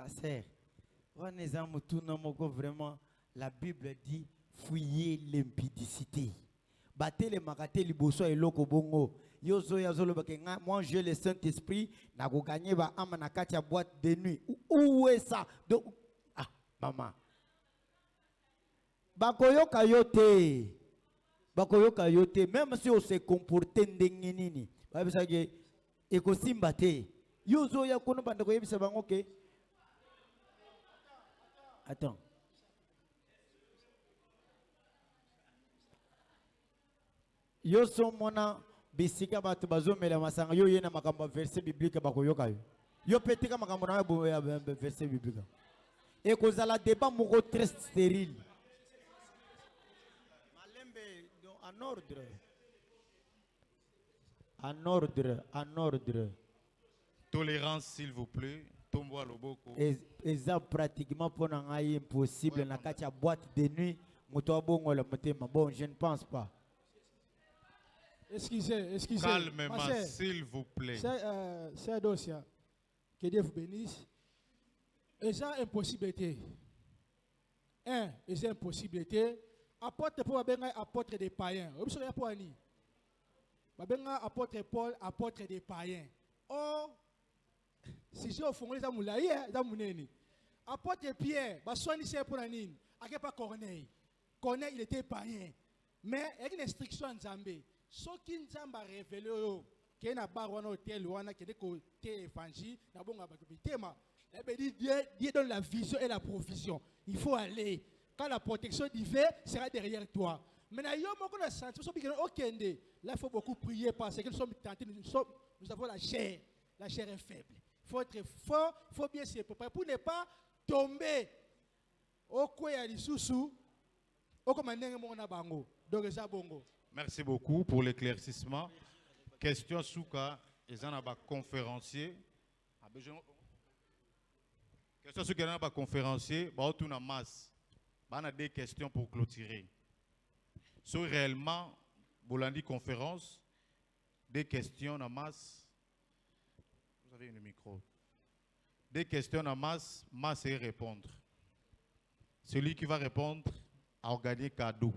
Sœur, vraiment, la Bible dit fuyez l'impudicité. Battez les makaté liboso et loko bongo. Moi j'ai le Saint-Esprit, na go gagner ba âme na katia boîte de nuit. Où est ça? Donc maman. Bakoyo kayote. Bakoyoka yote même si on se comporte ndengenini ekosimba te. Yo zo ya kono banda koyebisa bango ke. Attends. Yo so mona bisika batu bazomela masanga yo yena makambo verset biblique bakoyoka yo. Yo petika makambo na verset biblique. Et kozala débat moko très stérile. Malembe en ordre. En ordre, en ordre. Tolérance, s'il vous plaît. Tombo à loboko. Et ça pratiquement pour ngai impossible Ouais, na katia boîte de nuit moto bongo la motema. Bon, je ne pense pas. Excusez. Calmement, Ma sœur, s'il vous plaît. c'est un dossier. Que Dieu vous bénisse. Et ça, impossibilité. Et c'est impossibilité. Apôtre Paul, apôtre des païens. Vous savez pour Annie. Apôtre Paul, apôtre des païens. Oh, si je fais les amoulaïs, les apôtre Pierre, c'est pour Annie. Il pas Corneille. Corneille, il était païen. Mais il y a une instruction en Zambie. Ce qui nous a révélé, qu'il y a un bar ou un hôtel ou un côté évangile, Dieu donne la vision et la provision. Il faut aller. Quand la protection divine sera derrière toi. Maintenant, il y a un sentiment qui là, il faut beaucoup prier parce que nous sommes tentés, nous avons la chair. La chair est faible. Il faut être fort, il faut bien se préparer pour ne pas tomber au coin de sous au commandant mon bango. Donc, ça bongo. Merci beaucoup pour l'éclaircissement. Question Souka, ils en ont un conférencier. Question Souka, ils en ont un conférencier. Bah, on a masse. Bah, on a des questions pour clôturer. So réellement, Bolandi conférence, des questions en masse. Vous avez le micro. Des questions en masse, masse et répondre. Celui qui va répondre a gagné cadeau.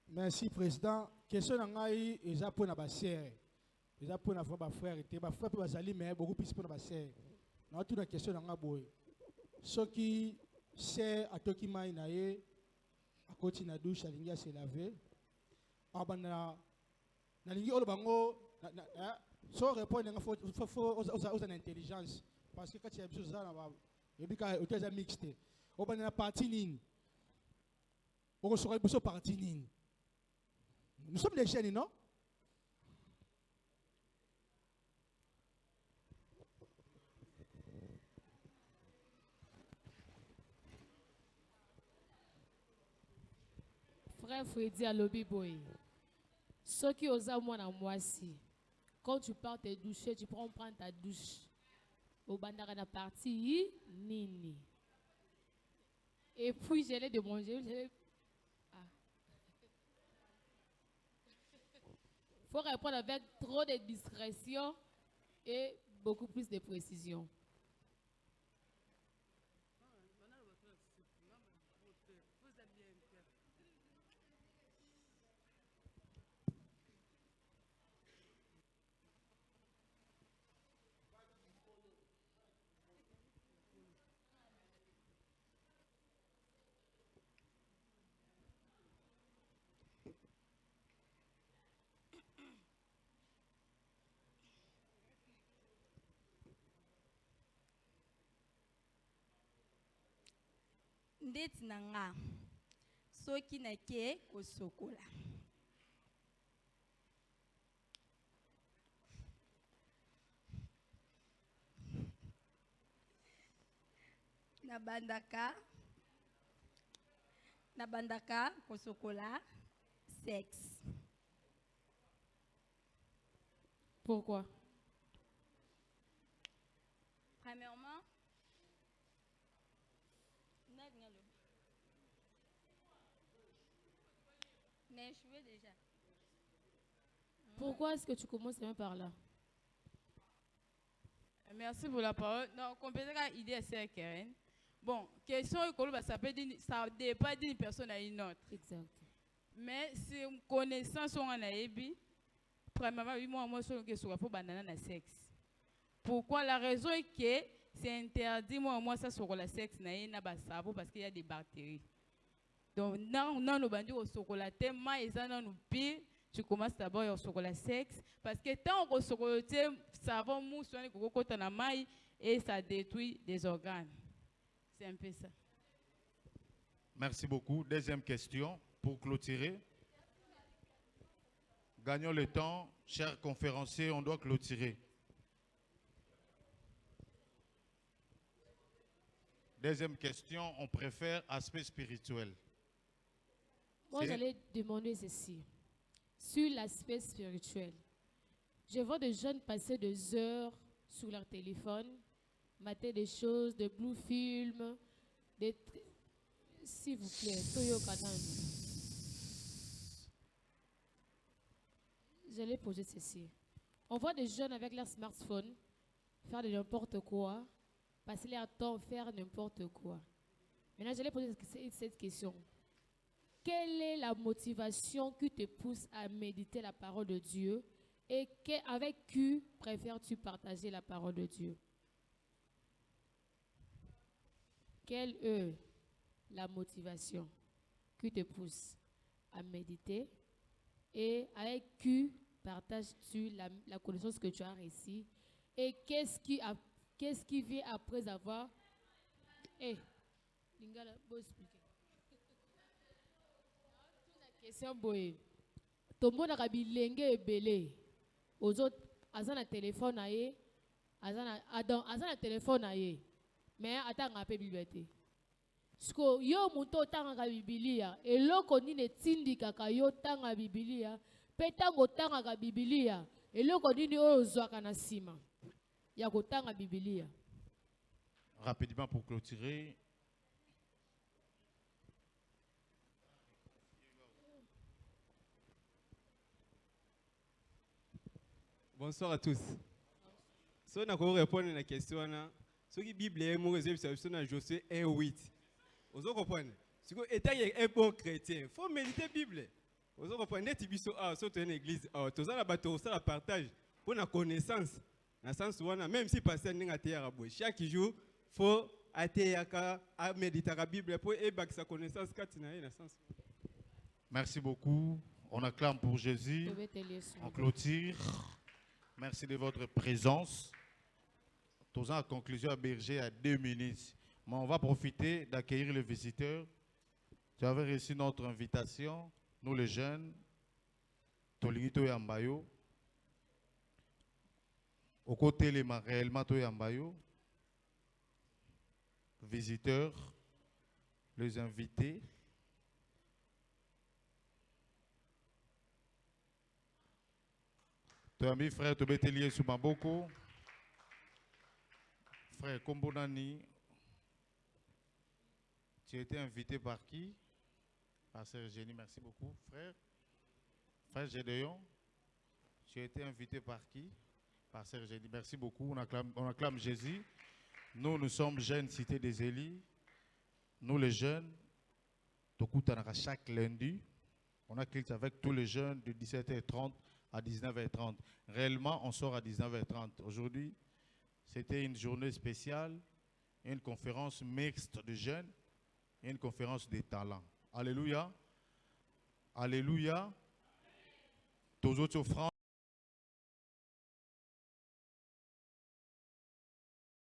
Merci, Président. Question nangai eza pour na basere. Eza pour na frère et ba frère pour bazali mais beaucoup plus pour na basere. Na tout na question nanga boy. Ce qui c'est atoki mai na ye akoti na douche alingi se laver. Abana na lingi olo bango so répondre nga faut aux intelligence parce que quand tu as besoin ça na ba ebika oteza mixte. Obana na partie nini. Oko sera besoin partie nini. Nous sommes des jeunes, non? Frère Freddy à Lobby Boy. Ceux qui osent moi dans moi si. Quand tu pars te doucher, tu prends ta douche. Au bandara na partie nini. Et puis j'allais de manger. Il faut répondre avec trop de discrétion et beaucoup plus de précision. Ndeti nanga soki na ke kosokola na bandaka kosokola sexe. Pourquoi? Premièrement, déjà. Pourquoi est-ce que tu commences même par là? Merci pour la parole. Non, compléter l'idée c'est Karen. Bon, question ça dépend d'une personne à une autre. Exact. Mais si une connaissance on a ébi, premièrement, oui, moi, je suis pour banana na sexe. Pourquoi? La raison est que c'est interdit, moi, ça sur le sexe na parce qu'il y a des bactéries. Donc, non, nous bandit au chocolat, mais ils en ont pire, tu commences d'abord sur le sexe. Parce que tant qu'on se retient, savon mousse, et ça détruit des organes. C'est un peu ça. Merci beaucoup. Deuxième question pour clôturer. Gagnons le temps. Chers conférenciers, on doit clôturer. Deuxième question, on préfère aspect spirituel. Moi, j'allais demander ceci. Sur l'aspect spirituel, je vois des jeunes passer des heures sur leur téléphone, mater des choses, des blue films, des... S'il vous plaît, Toyo Kanani. J'allais poser ceci. On voit des jeunes avec leur smartphone faire de n'importe quoi, passer leur temps à faire n'importe quoi. Maintenant, j'allais poser cette question. Quelle est la motivation qui te pousse à méditer la parole de Dieu et avec qui préfères-tu partager la parole de Dieu? Quelle est la motivation qui te pousse à méditer et avec qui partages-tu la connaissance que tu as reçue et qu'est-ce qui vient après avoir... Lingala, bon expliquer. Question boye. Tout le monde a bilenge ebele. Aux autres, azana téléphone aye, azana téléphone aye. Mais attends un peu bibliothèque. Sko yo muto tanga Biblia, eloko nini tindika yo tanga Biblia, pe tango tanga Biblia, eloko nini oyo zwaka na sima. Ya ko tanga Biblia. Rapidement pour clôturer. Bonsoir à tous. Si on a répondre à la question, ce qui est Bible est mon réserve, c'est Josué 1:8. Vous comprenez? Si vous êtes un bon chrétien, il faut méditer la Bible. Vous comprenez? Si vous êtes une église, vous avez un partage pour la connaissance. Dans le sens où, même si pasteur n'est pas chaque jour, il faut méditer la Bible pour évacuer sa connaissance. Merci beaucoup. On acclame pour Jésus. On clôture. Merci de votre présence. Tous en conclusion à Berger à 2 minutes. Mais on va profiter d'accueillir les visiteurs. Tu avais reçu notre invitation, nous les jeunes, Tolingito Yambayo. Au côté les réellement Yambayo. Visiteurs, les invités. Tu as mis frère Tobetelier sous Maboko. Frère Kombonani. Tu as été invité par qui? Par Sœur Génie, merci beaucoup. Frère Gédéon, tu as été invité par qui? Par Sœur Génie, merci beaucoup. On acclame Jésus. Nous sommes jeunes Cité des Élis. Nous les jeunes, chaque lundi, on a cliqué avec tous les jeunes de 17h30 à 19h30. Réellement, on sort à 19h30. Aujourd'hui, c'était une journée spéciale, une conférence mixte de jeunes et une conférence des talents. Alléluia. Alléluia. Tous autres offrandes.